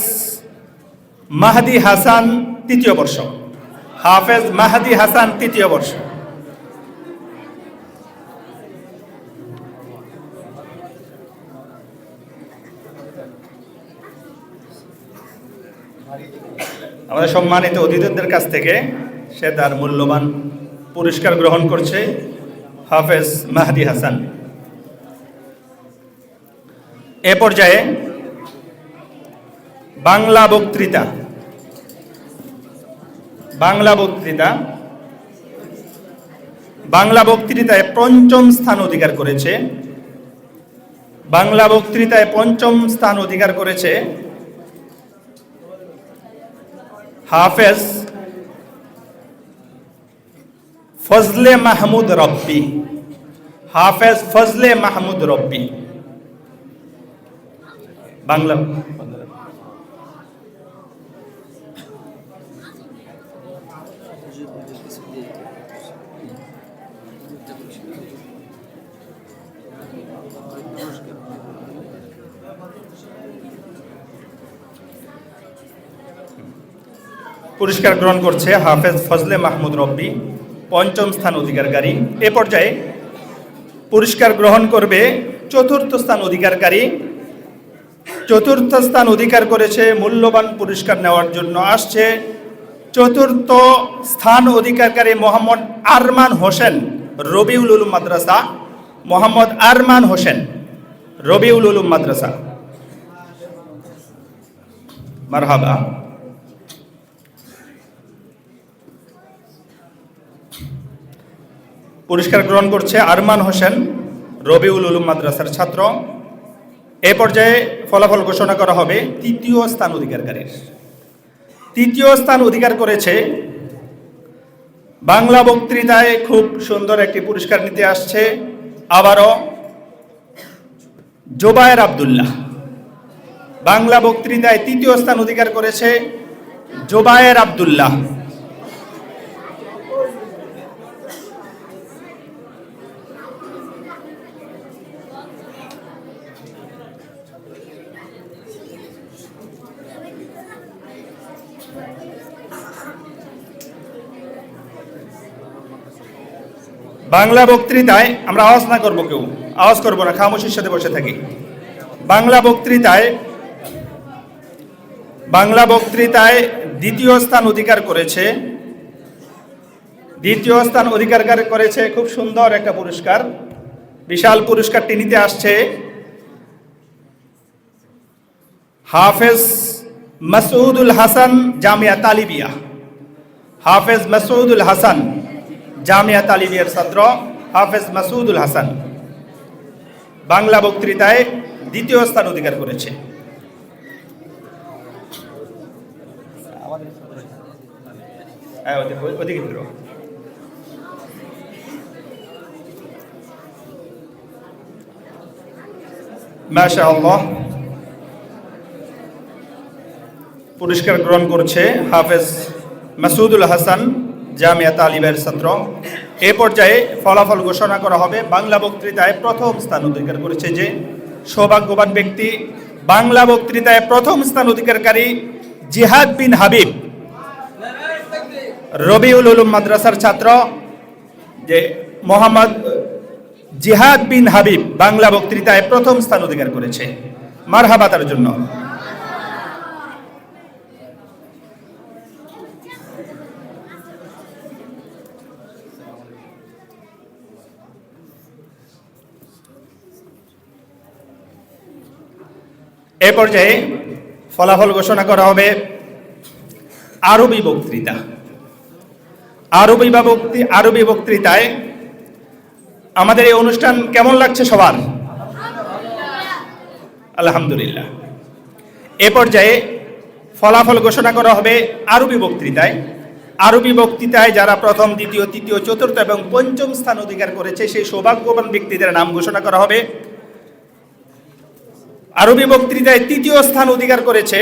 মাহদি হাসান, তৃতীয় বর্ষ। হাফেজ মাহদি হাসান, তৃতীয় বর্ষ। আমাদের সম্মানিত অতিথিদের কাছ থেকে সে তার মূল্যবান পুরস্কার গ্রহণ করছে হাফেজ মাহদি হাসান। এ পর্যায়ে বাংলা বক্তৃতায় পঞ্চম স্থান অধিকার করেছে হাফেজ ফজলে মাহমুদ রব্বি। বাংলা পুরস্কার গ্রহণ করছে হাফেজ ফজলে মাহমুদ রব্বি, পঞ্চম স্থান অধিকারী। এ পর্যায়ে পুরস্কার গ্রহণ করবে চতুর্থ স্থান অধিকার করেছে। মূল্যবান পুরস্কার নেওয়ার জন্য আসছে চতুর্থ স্থান অধিকারী মোহাম্মদ আরমান হোসেন, রবিউল উলুম মাদ্রাসা। মোহাম্মদ আরমান হোসেন, রবিউল উলুম মাদ্রাসা। মারহাবা। পুরস্কার গ্রহণ করছে আরমান হোসেন, রবিউল উলুম মাদ্রাসার ছাত্র। এ পর্যায়ে ফলাফল ঘোষণা করা হবে তৃতীয় স্থান অধিকারীর। তৃতীয় স্থান অধিকার করেছে বাংলা বক্তৃতায় খুব সুন্দর একটি পুরস্কার নিতে আসছে আবারও জোবায়ের আব্দুল্লাহ। বাংলা বক্তৃতায় তৃতীয় স্থান অধিকার করেছে জোবায়ের আব্দুল্লাহ। বাংলা বক্তৃতায় আমরা আওয়াজ না করবো, কেউ আওয়াজ করবো না, খামোশির সাথে বসে থাকি। বাংলা বক্তৃতায় বাংলা বক্তৃতায় দ্বিতীয় স্থান অধিকার করেছে খুব সুন্দর একটা পুরস্কার, বিশাল পুরস্কারটি নিতে আসছে হাফেজ মাসউদুল হাসান জামিয়া তালিবিয়া। হাফেজ মাসউদুল হাসান জামিয়া তালিবিয়ার ছাত্র হাফেজ মাসউদুল হাসান বাংলা বক্তৃতায় দ্বিতীয় স্থান অধিকার করেছে। মাশাআল্লাহ, পুরস্কার গ্রহণ করছে হাফেজ মাসউদুল হাসান জামিয়া তালিবের ছাত্র। এ পর্যায়ে ফলাফল ঘোষণা করা হবে। বাংলা বক্তৃতায় প্রথম স্থান অধিকার করেছে যে সৌভাগ্যবান ব্যক্তি, বাংলা বক্তৃতায় প্রথম স্থান অধিকারকারী জিহাদ বিন হাবিব, রবিউল উলুম মাদ্রাসার ছাত্র যে মোহাম্মদ জিহাদ বিন হাবিব বাংলা বক্তৃতায় প্রথম স্থান অধিকার করেছে। মারহাবা তার জন্য। এ পর্যায়ে ফলাফল ঘোষণা করা হবে আরবি বক্তৃতা। আরবি বক্তৃতায় আমাদের এই অনুষ্ঠান কেমন লাগছে সবার? আলহামদুলিল্লাহ। এ পর্যায়ে ফলাফল ঘোষণা করা হবে আরবি বক্তৃতায়। আরবি বক্তৃতায় যারা প্রথম, দ্বিতীয়, তৃতীয়, চতুর্থ এবং পঞ্চম স্থান অধিকার করেছে সেই সৌভাগ্যবান ব্যক্তিদের নাম ঘোষণা করা হবে। আরবি বক্তৃতায় তৃতীয় স্থান অধিকার করেছে,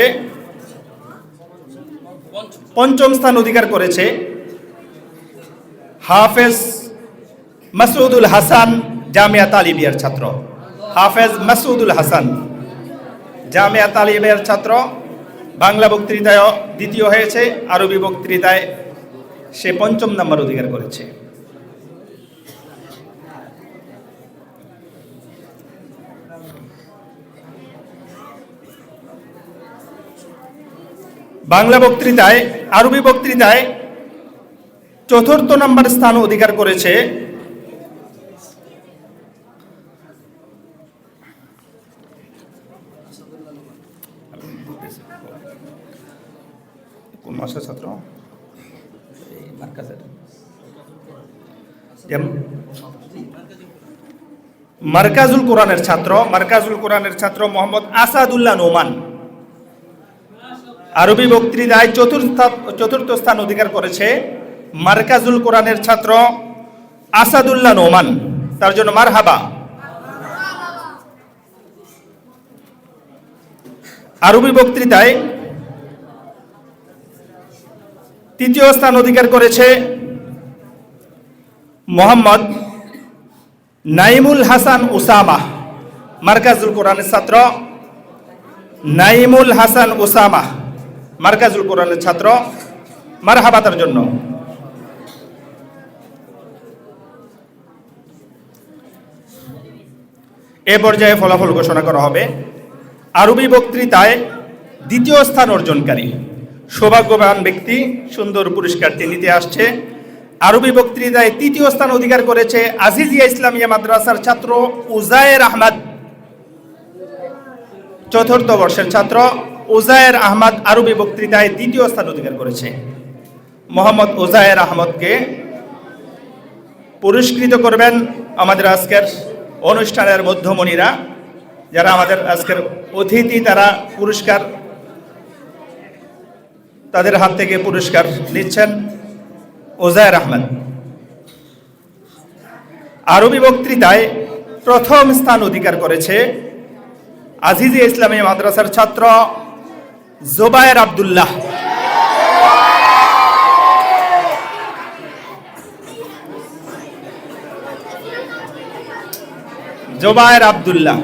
পঞ্চম স্থান অধিকার করেছে হাফেজ মাসউদুল হাসান জামিয়া তালিবিয়ার ছাত্র। হাফেজ মাসউদুল হাসান জামিয়া তালিবিয়ার ছাত্র বাংলা বক্তৃতায় দ্বিতীয় হয়েছে, আরবি বক্তৃতায় সে পঞ্চম নম্বর অধিকার করেছে। বাংলা বক্তৃতায়, আরবি বক্তৃতায় চতুর্থ নম্বর স্থান অধিকার করেছে কোন মাসের ছাত্র? মার্কাজুল কোরআনের ছাত্র মোহাম্মদ আসাদুল্লাহ নোমান আরবি বক্তৃতায় চতুর্থ স্থান অধিকার করেছে মার্কাজুল কোরআনের ছাত্র আসাদুল্লাহ নোমান, তার জন্য মারহাবা। আরবি বক্তৃতায় তৃতীয় স্থান অধিকার করেছে মোহাম্মদ নাইমুল হাসান উসামা, মার্কাজুল কোরআনের ছাত্র নাইমুল হাসান উসামা মার্কাজুল কোরআনের ছাত্র, মারহাবা তার জন্য। এ পর্যায়ে ফলাফল ঘোষণা করা হবে। আরবি বক্তৃতায় দ্বিতীয় স্থান অর্জনকারী সৌভাগ্যবান ব্যক্তি সুন্দর পুরস্কারটি নিতে আসছে। আরবি বক্তৃতায় তৃতীয় স্থান অধিকার করেছে আজিজিয়া ইসলামিয়া মাদ্রাসার ছাত্র উজায়ের আহমদ, চতুর্থ বর্ষের ছাত্র উজায়ের আহমদ আরবি বক্তৃতায় দ্বিতীয় স্থান অধিকার করেছে। মোহাম্মদ উজায়ের আহমদকে পুরস্কৃত করবেন আমাদের আজকের অনুষ্ঠানের মধ্যমণিরা, যারা আমাদের আজকের অতিথি, তারা পুরস্কার, তাদের হাত থেকে পুরস্কার নিচ্ছেন উজায়ের আহমদ। আরবি বক্তৃতায় প্রথম স্থান অধিকার করেছে আজিজিয়া ইসলামিয়া মাদ্রাসার ছাত্র জোবায়ের আব্দুল্লাহ। জোবায়ের আব্দুল্লাহ।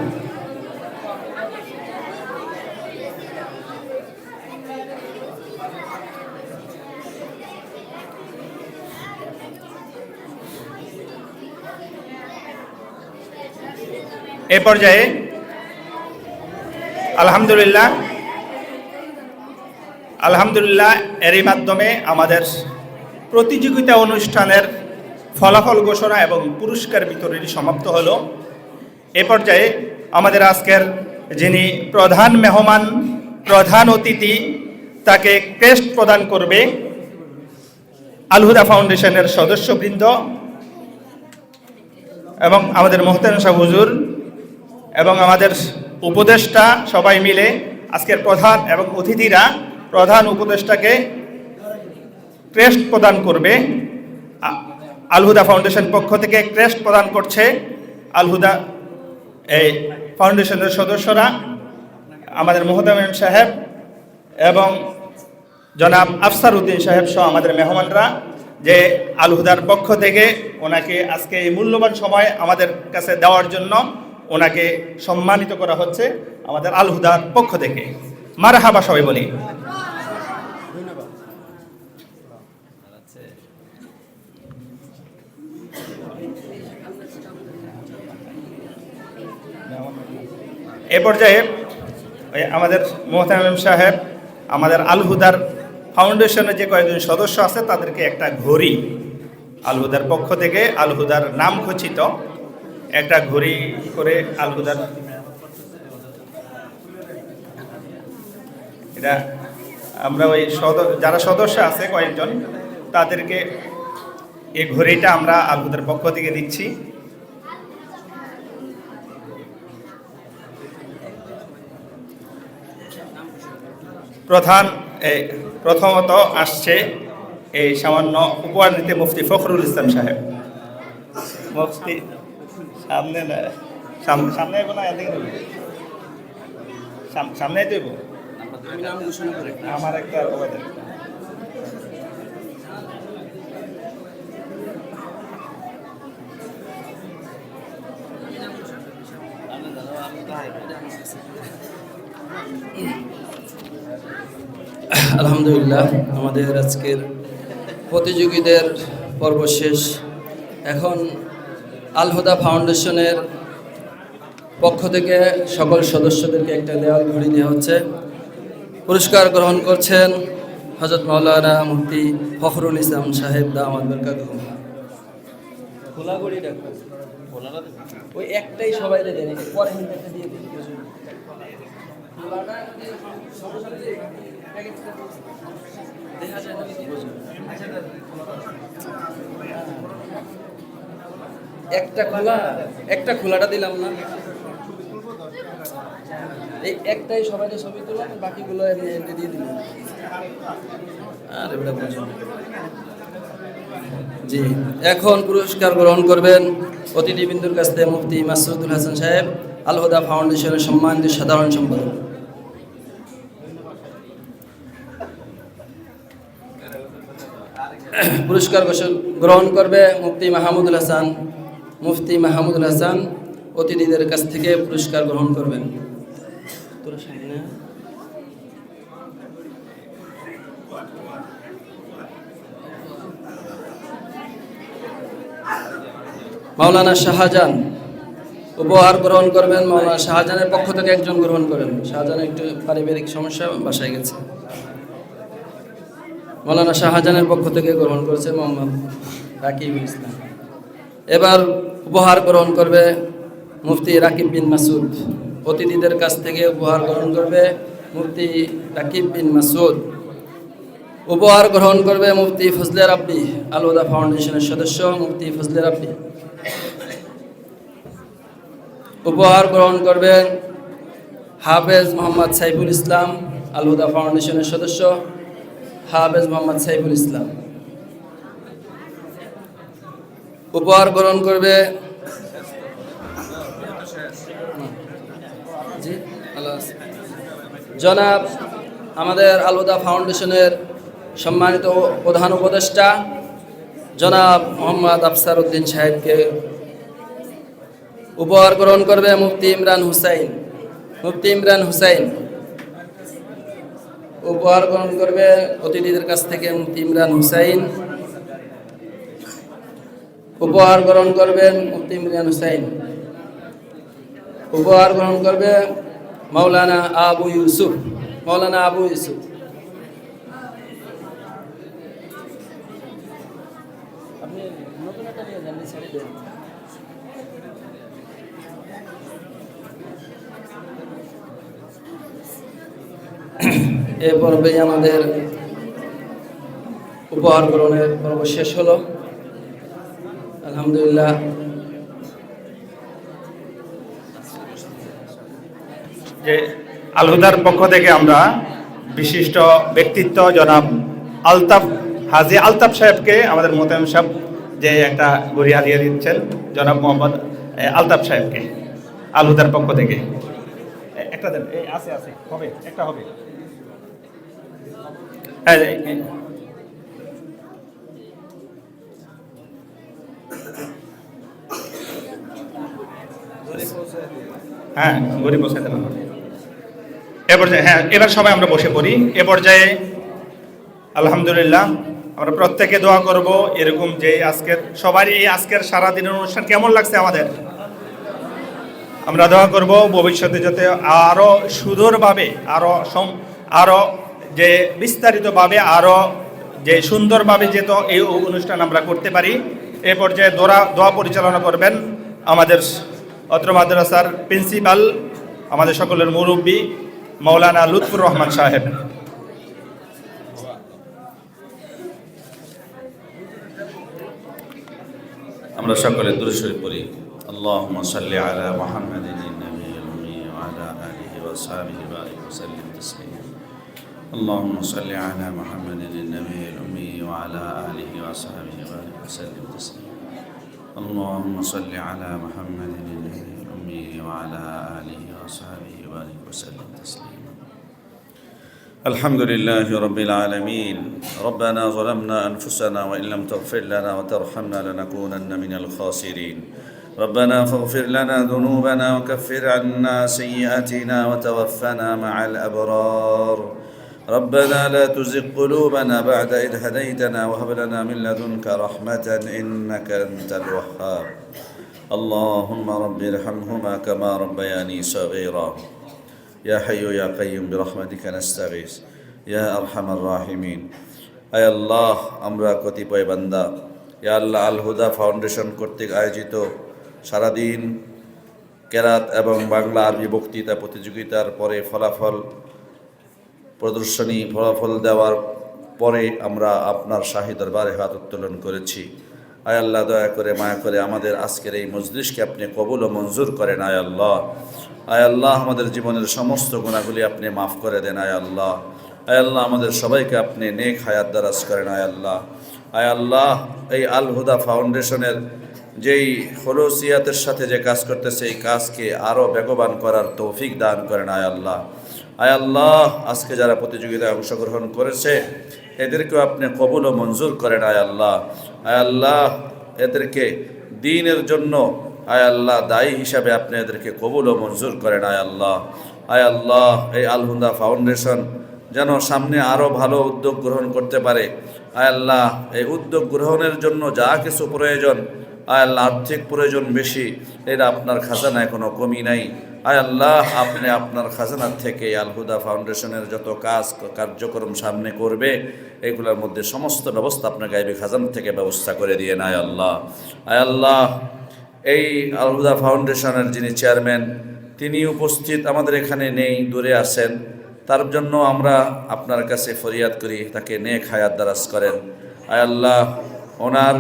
এ পর্যায়ে আলহামদুলিল্লাহ আলহামদুলিল্লাহ এরই মাধ্যমে আমাদের প্রতিযোগিতা অনুষ্ঠানের ফলাফল ঘোষণা এবং পুরস্কার বিতরণী সমাপ্ত হলো। এ পর্যায়ে আমাদের আজকের যিনি প্রধান মেহমান, প্রধান অতিথি, তাকে ক্রেস্ট প্রদান করবে আল হুদা ফাউন্ডেশনের সদস্যবৃন্দ এবং আমাদের মোহতারাম সাহেব হুজুর এবং আমাদের উপদেষ্টা সবাই মিলে আজকের প্রধান এবং অতিথিরা প্রধান উপদেষ্টাকে ক্রেস্ট প্রদান করবে। আল হুদা ফাউন্ডেশন পক্ষ থেকে ক্রেস্ট প্রদান করছে আল হুদা এই ফাউন্ডেশনের সদস্যরা, আমাদের মোহতামিম সাহেব এবং জনাব আফসার উদ্দিন সাহেব সহ আমাদের মেহমানরা, যে আল হুদার পক্ষ থেকে ওনাকে আজকে এই মূল্যবান সময় আমাদের কাছে দেওয়ার জন্য ওনাকে সম্মানিত করা হচ্ছে আমাদের আল হুদার পক্ষ থেকে। মারহাবা সবাই বলি। এ পর্যায়ে আমাদের মোহতামিম সাহেব আমাদের আল হুদার ফাউন্ডেশনের যে কয়েকজন সদস্য আছে তাদেরকে একটা ঘড়ি আল হুদার পক্ষ থেকে, আল হুদার নাম খচিত একটা ঘড়ি করে আল হুদার, এটা আমরা ওই যারা সদস্য আছে কয়েকজন তাদেরকে এই ঘড়িটা আমরা আল হুদার পক্ষ থেকে দিচ্ছি। প্রথমত আসছে এই সামান্য উপহার নিতে মুফতি ফখরুল ইসলাম সাহেব। মুফতি সামনে না, সামনে আইব না, এদিকে সামনে দেব আমার একটা আলহামদুলিল্লাহ, আমাদের আজকের প্রতিযোগীদের পর্ব শেষ। এখন আল হুদা ফাউন্ডেশনের পক্ষ থেকে সকল সদস্যদেরকে একটা দেওয়াল ঘড়ি দেওয়া হচ্ছে। পুরস্কার গ্রহণ করছেন হযরত মাওলানা মুফতি ফখরুল ইসলাম সাহেব দামাত বরকাতুহু। খোলা ঘড়ি রাখো, ওই একটাই সবাই দেন, পরে হিন্দিতে দিয়ে দিন। একটা খোলাটা দিলাম না, এই একটাই সবাই ছবি তুললাম, বাকিগুলো এমনি এমনি দিয়ে দিলাম। জি, এখন পুরস্কার গ্রহণ করবেন অতিথিবৃন্দুর কাছ থেকে মুফতি মাসউদুল হাসান সাহেব, আল হুদা ফাউন্ডেশনের সম্মানিত সাধারণ সম্পাদক। পুরস্কার গ্রহণ করবে মুফতি মাহমুদুল হাসান। মুফতি মাহমুদুল হাসান অতিথিদের কাছ থেকে পুরস্কার গ্রহণ করবেন। মাওলানা শাহজাহান উপহার গ্রহণ করবেন। মাওলানা শাহজাহানের পক্ষ থেকে একজন গ্রহণ করেন। শাহজাহানের একটু পারিবারিক সমস্যা, বাসায় গেছে। মাওলানা শাহজাহানের পক্ষ থেকে গ্রহণ করেছে মোহাম্মদ রাকিব ইসলাম। এবার উপহার গ্রহণ করবে মুফতি রাকিব বিন মাসুদ। অতিথিদের কাছ থেকে উপহার গ্রহণ করবে মুফতি রাকিব বিন মাসুদ। উপহার গ্রহণ করবে মুফতি ফজলে রাব্বি, আল হুদা ফাউন্ডেশনের সদস্য মুফতি ফজলে রাব্বি। উপহার গ্রহণ করবেন হাফেজ মোহাম্মদ সাইফুল ইসলাম, আল হুদা ফাউন্ডেশনের সদস্য হাফেজ মোহাম্মদ সাইফুল ইসলাম। উপহার গ্রহণ করবে জনাব আমাদের আল হুদা ফাউন্ডেশনের সম্মানিত প্রধান উপদেষ্টা জনাব মোহাম্মদ আফসার উদ্দিন সাহেবকে। উপহার গ্রহণ করবে মুফতি ইমরান হুসাইন। মুফতি ইমরান হুসাইন উপহার গ্রহণ করবে অতিথিদের কাছ থেকে মুফতি ইমরান হুসাইন। উপহার গ্রহণ করবেন মুফতি ইমরান হুসাইন। উপহার গ্রহণ করবে মাওলানা আবু ইউসুফ। মাওলানা আবু ইউসুফ আপনি নতুন একটা নিয়ে যান, ছেড়ে দেন। এই পর্বেই আমাদের উপহার গ্রহণের পর্ব শেষ হলো। আলহামদুলিল্লাহ, যে আলহুদার পক্ষ থেকে আমরা বিশিষ্ট ব্যক্তিত্ব জনাব হাজী আলতাফ সাহেবকে, আমাদের মোতায়েম সাহেব যে একটা গড়ি হারিয়ে দিচ্ছেন, জনাব মোহাম্মদ আলতাফ সাহেবকে আলহুদার পক্ষ থেকে একটা দেন। এই আছে হবে, একটা হবে। হ্যাঁ, গরিব বসাই দিলাম। এ পর্যায়ে এবার সবাই আমরা বসে পড়ি। এ পর্যায়ে আলহামদুলিল্লাহ আমরা প্রত্যেকে দোয়া করব এরকম যে সবারই এই আজকের সারাদিনের অনুষ্ঠান কেমন লাগছে আমাদের। আমরা দোয়া করব ভবিষ্যতে যাতে আরো সুন্দরভাবে, আরো যে বিস্তারিতভাবে, আরো যে সুন্দরভাবে যেত এই অনুষ্ঠান আমরা করতে পারি। এ পর্যায়ে দোয়া পরিচালনা করবেন আমাদের অত্র মাদ্রাসার প্রিন্সিপাল, আমাদের সকলের মুরব্বী মাওলানা লুৎফুর রহমান সাহেব। আমরা সকলে দুরূদ শরীফ পড়ি। আল্লাহুম্মা সাল্লি আলা মুহাম্মাদিন নাবিয়্যিল উম্মি ওয়া আলা আলিহি ওয়া সাহবিহি বারিক ওয়া সাল্লিম তাসলিমা। আল্লাহুম্মা সাল্লি আলা মুহাম্মাদিন নাবিয়্যিল উম্মি ওয়া আলা আলিহি ওয়া সাহবিহি বারিক ওয়া সাল্লিম তাসলিমা। আল্লাহুম্মা সাল্লি আলা মুহাম্মাদিন নাবিয়্যিল উম্মি ওয়া আলা আলিহি ওয়া সাহবিহি বারিক ওয়া সাল্লিম তাসলিমা। الحمد لله رب العالمين. ربنا ظلمنا أنفسنا وإن لم تغفر لنا وترحمنا لنكونن من الخاسرين. ربنا فاغفر لنا ذنوبنا وكفر عنا سيئاتنا وتوفنا مع الأبرار. ربنا لا تزغ قلوبنا بعد إذ هديتنا وهب لنا من لدنك رحمة إنك أنت الوهاب. اللهم رب ارحمهما كما ربياني صغيرا. يا حي يا قيوم برحمتك نستغيث يا أرحم الراحمين. আয় আল্লাহ, আমরা কতিপয় বান্দা ইয়া আল্লাহ আল হুদা ফাউন্ডেশন কর্তৃক আয়োজিত সারাদিন কেরাত এবং বাংলা আরবি বক্তৃতা প্রতিযোগিতার পরে ফলাফল দেওয়ার পরে আমরা আপনার শাহী দরবারে হাত উত্তোলন করেছি। আয় আল্লাহ, দয়া করে মায়া করে আমাদের আজকের এই মজলিসকে আপনি কবুল ও মঞ্জুর করেন। আয় আল্লাহ, আয় আল্লাহ, আমাদের জীবনের সমস্ত গুনাহগুলি আপনি মাফ করে দেন। আয় আল্লাহ, আয় আল্লাহ, আমাদের সবাইকে আপনি নেক হায়াত দারাজ করেন। আয় আল্লাহ, আয় আল্লাহ, এই আল হুদা ফাউন্ডেশনের যেই খলুসিয়াতের সাথে যে কাজ করতেছে এই কাজকে আরও বেগবান করার তৌফিক দান করেন। আয় আল্লাহ, আয় আল্লাহ, আজকে যারা প্রতিযোগিতায় অংশগ্রহণ করেছে এদেরকেও আপনি কবুল ও মঞ্জুর করেন। আয় আল্লাহ, আয় আল্লাহ, এদেরকে দ্বীনের জন্য আয় আল্লাহ দায়ী হিসাবে আপনি এদেরকে কবুল ও মঞ্জুর করেন। আয় আল্লাহ, আয় আল্লাহ, এই আল হুদা ফাউন্ডেশন যেন সামনে আরও ভালো উদ্যোগ গ্রহণ করতে পারে। আয় আল্লাহ, এই উদ্যোগ গ্রহণের জন্য যা কিছু প্রয়োজন, আয় আল্লাহ, আর্থিক প্রয়োজন বেশি, এটা আপনার খাজানায় কোনো কমি নাই। আয় আল্লাহ, আপনি আপনার খাজানার থেকে আল হুদা ফাউন্ডেশনের যত কার্যক্রম সামনে করবে এগুলোর মধ্যে সমস্ত ব্যবস্থা আপনার গায়বী খাজানা থেকে ব্যবস্থা করে দিয়ে। আয় আল্লাহ, আয় আল্লাহ, এই আল হুদা ফাউন্ডেশনের যিনি চেয়ারম্যান তিনি উপস্থিত আমাদের এখানে নেই, দূরে আছেন, তার জন্য আমরা আপনার কাছে ফরিয়াদ করি তাকে নেক হায়াত দারাজ করেন। আয় আল্লাহ, ওনার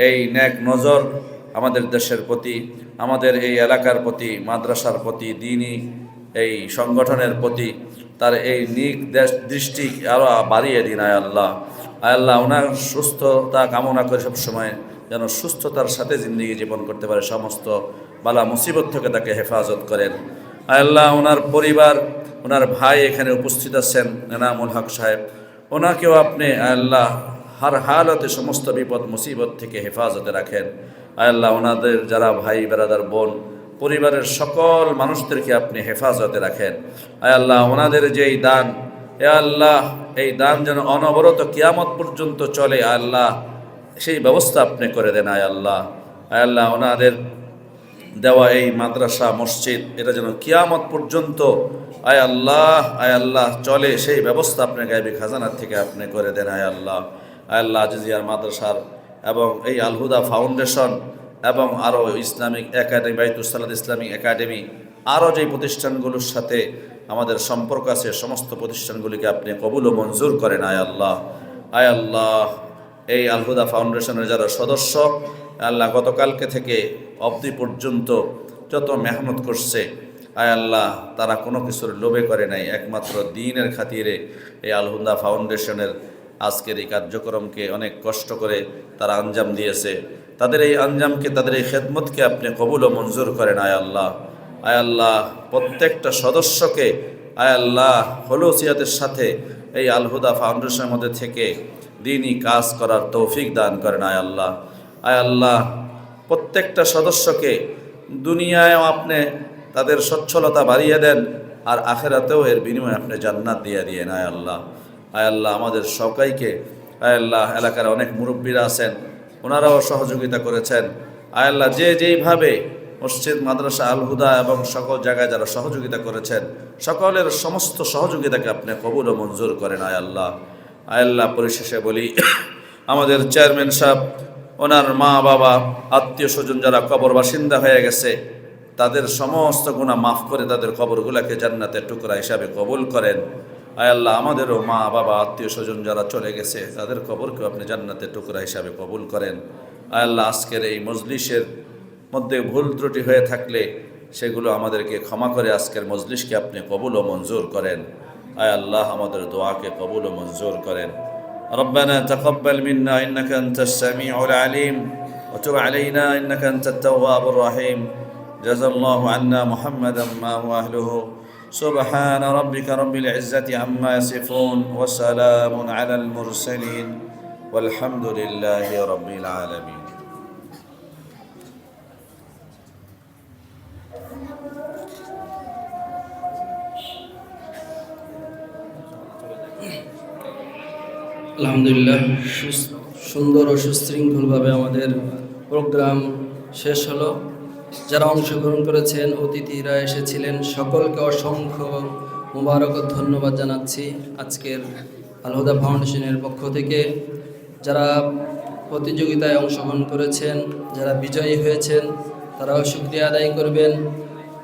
এই নেক নজর আমাদের দেশের প্রতি, আমাদের এই এলাকার প্রতি, মাদ্রাসার প্রতি, দ্বীনি এই সংগঠনের প্রতি তার এই নিক দৃষ্টি আরও বাড়িয়ে দিন। আয় আল্লাহ, আয় আল্লাহ, ওনার সুস্থতা কামনা করে সবসময় যেন সুস্থতার সাথে জিন্দগি জীবন করতে পারে, সমস্ত বালা মুসিবত থেকে তাকে হেফাজত করেন। আয় আল্লাহ, ওনার পরিবার, ওনার ভাই এখানে উপস্থিত আছেন এনামুল হক সাহেব, ওনাকেও আপনি আয় আল্লাহ হার হালতে সমস্ত বিপদ মুসিবত থেকে হেফাজতে রাখেন। আয় আল্লাহ, ওনাদের যারা ভাই বেরাদার বোন পরিবারের সকল মানুষদেরকে আপনি হেফাজতে রাখেন। আয় আল্লাহ, ওনাদের যেই দান, এ আল্লাহ, এই দান যেন অনবরত কিয়ামত পর্যন্ত চলে। আয় আল্লাহ, সেই ব্যবস্থা আপনি করে দেন। আয় আল্লাহ, আয় আল্লাহ, ওনাদের দেওয়া এই মাদ্রাসা মসজিদ এটা যেন কিয়ামত পর্যন্ত আয় আল্লাহ চলে, সেই ব্যবস্থা আপনি গায়বী খাজানার থেকে আপনি করে দেন। আয় আল্লাহ, আয় আল্লাহ, আজিজিয়ার মাদ্রাসার এবং এই আলহুদা ফাউন্ডেশন এবং আরও ইসলামিক একাডেমি, বাইতুসালাত ইসলামিক একাডেমি, আরও যে প্রতিষ্ঠানগুলোর সাথে আমাদের সম্পর্ক আছে সমস্ত প্রতিষ্ঠানগুলিকে আপনি কবুল ও মঞ্জুর করেন। আয় আল্লাহ, আয় আল্লাহ, এই আলহুদা ফাউন্ডেশনের যারা সদস্য আল্লাহ গতকালকে থেকে অবধি পর্যন্ত যত মেহনত করছে, আয় আল্লাহ তারা কোনো কিছুর লোভে করে নাই, একমাত্র দ্বীনের খাতিরে এই আলহুদা ফাউন্ডেশনের আজকের এই কার্যক্রমকে অনেক কষ্ট করে তারা আঞ্জাম দিয়েছে। তাদের এই আঞ্জামকে, তাদের এই খেদমতকে আপনি কবুল ও মঞ্জুর করেন। আয় আল্লাহ, আয় আল্লাহ, প্রত্যেকটা সদস্যকে আয় আল্লাহ হলুসিয়াতের সাথে এই আলহুদা ফাউন্ডেশনের মধ্যে থেকে দ্বীনি কাজ করার তৌফিক দান করেন। আয় আল্লাহ, আয় আল্লাহ, প্রত্যেকটা সদস্যকে দুনিয়ায়ও আপনি তাদের সচ্ছলতা বাড়িয়ে দেন, আর আখেরাতেও এর বিনিময়ে আপনি জান্নাত দিয়ে দিয়েন। আয় আল্লাহ, আয় আল্লাহ, আমাদের সবাইকে আয় আল্লাহ, এলাকার অনেক মুরব্বীরা আছেন, ওনারাও সহযোগিতা করেছেন। আয় আল্লাহ, যে যেইভাবে মসজিদ, মাদ্রাসা, আলহুদা এবং সকল জায়গায় যারা সহযোগিতা করেছেন, সকলের সমস্ত সহযোগিতাকে আপনি কবুল ও মঞ্জুর করেন। আয় আল্লাহ, আয় আল্লাহ, পরিশেষে বলি আমাদের চেয়ারম্যান সাহেব, ওনার মা বাবা, আত্মীয় স্বজন যারা কবর বাসিন্দা হয়ে গেছে, তাদের সমস্ত গুনাহ মাফ করে তাদের কবরগুলোকে জান্নাতের টুকরা হিসাবে কবুল করেন। আয় আল্লাহ, আমাদেরও মা বাবা, আত্মীয় স্বজন যারা চলে গেছে, তাদের কবরকেও আপনি জান্নাতের টুকরা হিসাবে কবুল করেন। আয় আল্লাহ, আজকের এই মজলিসের মধ্যে ভুল ত্রুটি হয়ে থাকলে সেগুলো আমাদেরকে ক্ষমা করে আজকের মজলিসকে আপনি কবুল ও মঞ্জুর করেন। আয় আল্লাহ, আমাদের দোয়াকে কবুল ও মঞ্জুর করেন। ربنا تقبل منا إنك أنت السميع العليم وتب علينا إنك أنت التواب الرحيم. جزا الله عنا محمدا ما هو أهله. سبحان ربك رب العزة عما يصفون وسلام على المرسلين والحمد لله رب العالمين. আলহামদুলিল্লাহ, সুন্দর ও সুশৃঙ্খলভাবে আমাদের প্রোগ্রাম শেষ হলো। যারা অংশগ্রহণ করেছেন, অতিথিরা এসেছিলেন, সকলকে অসংখ্য মুবারক ও ধন্যবাদ জানাচ্ছি আজকের আলহুদা ফাউন্ডেশনের পক্ষ থেকে। যারা প্রতিযোগিতায় অংশগ্রহণ করেছেন, যারা বিজয়ী হয়েছেন, তারাও শুকরিয়া আদায় করবেন।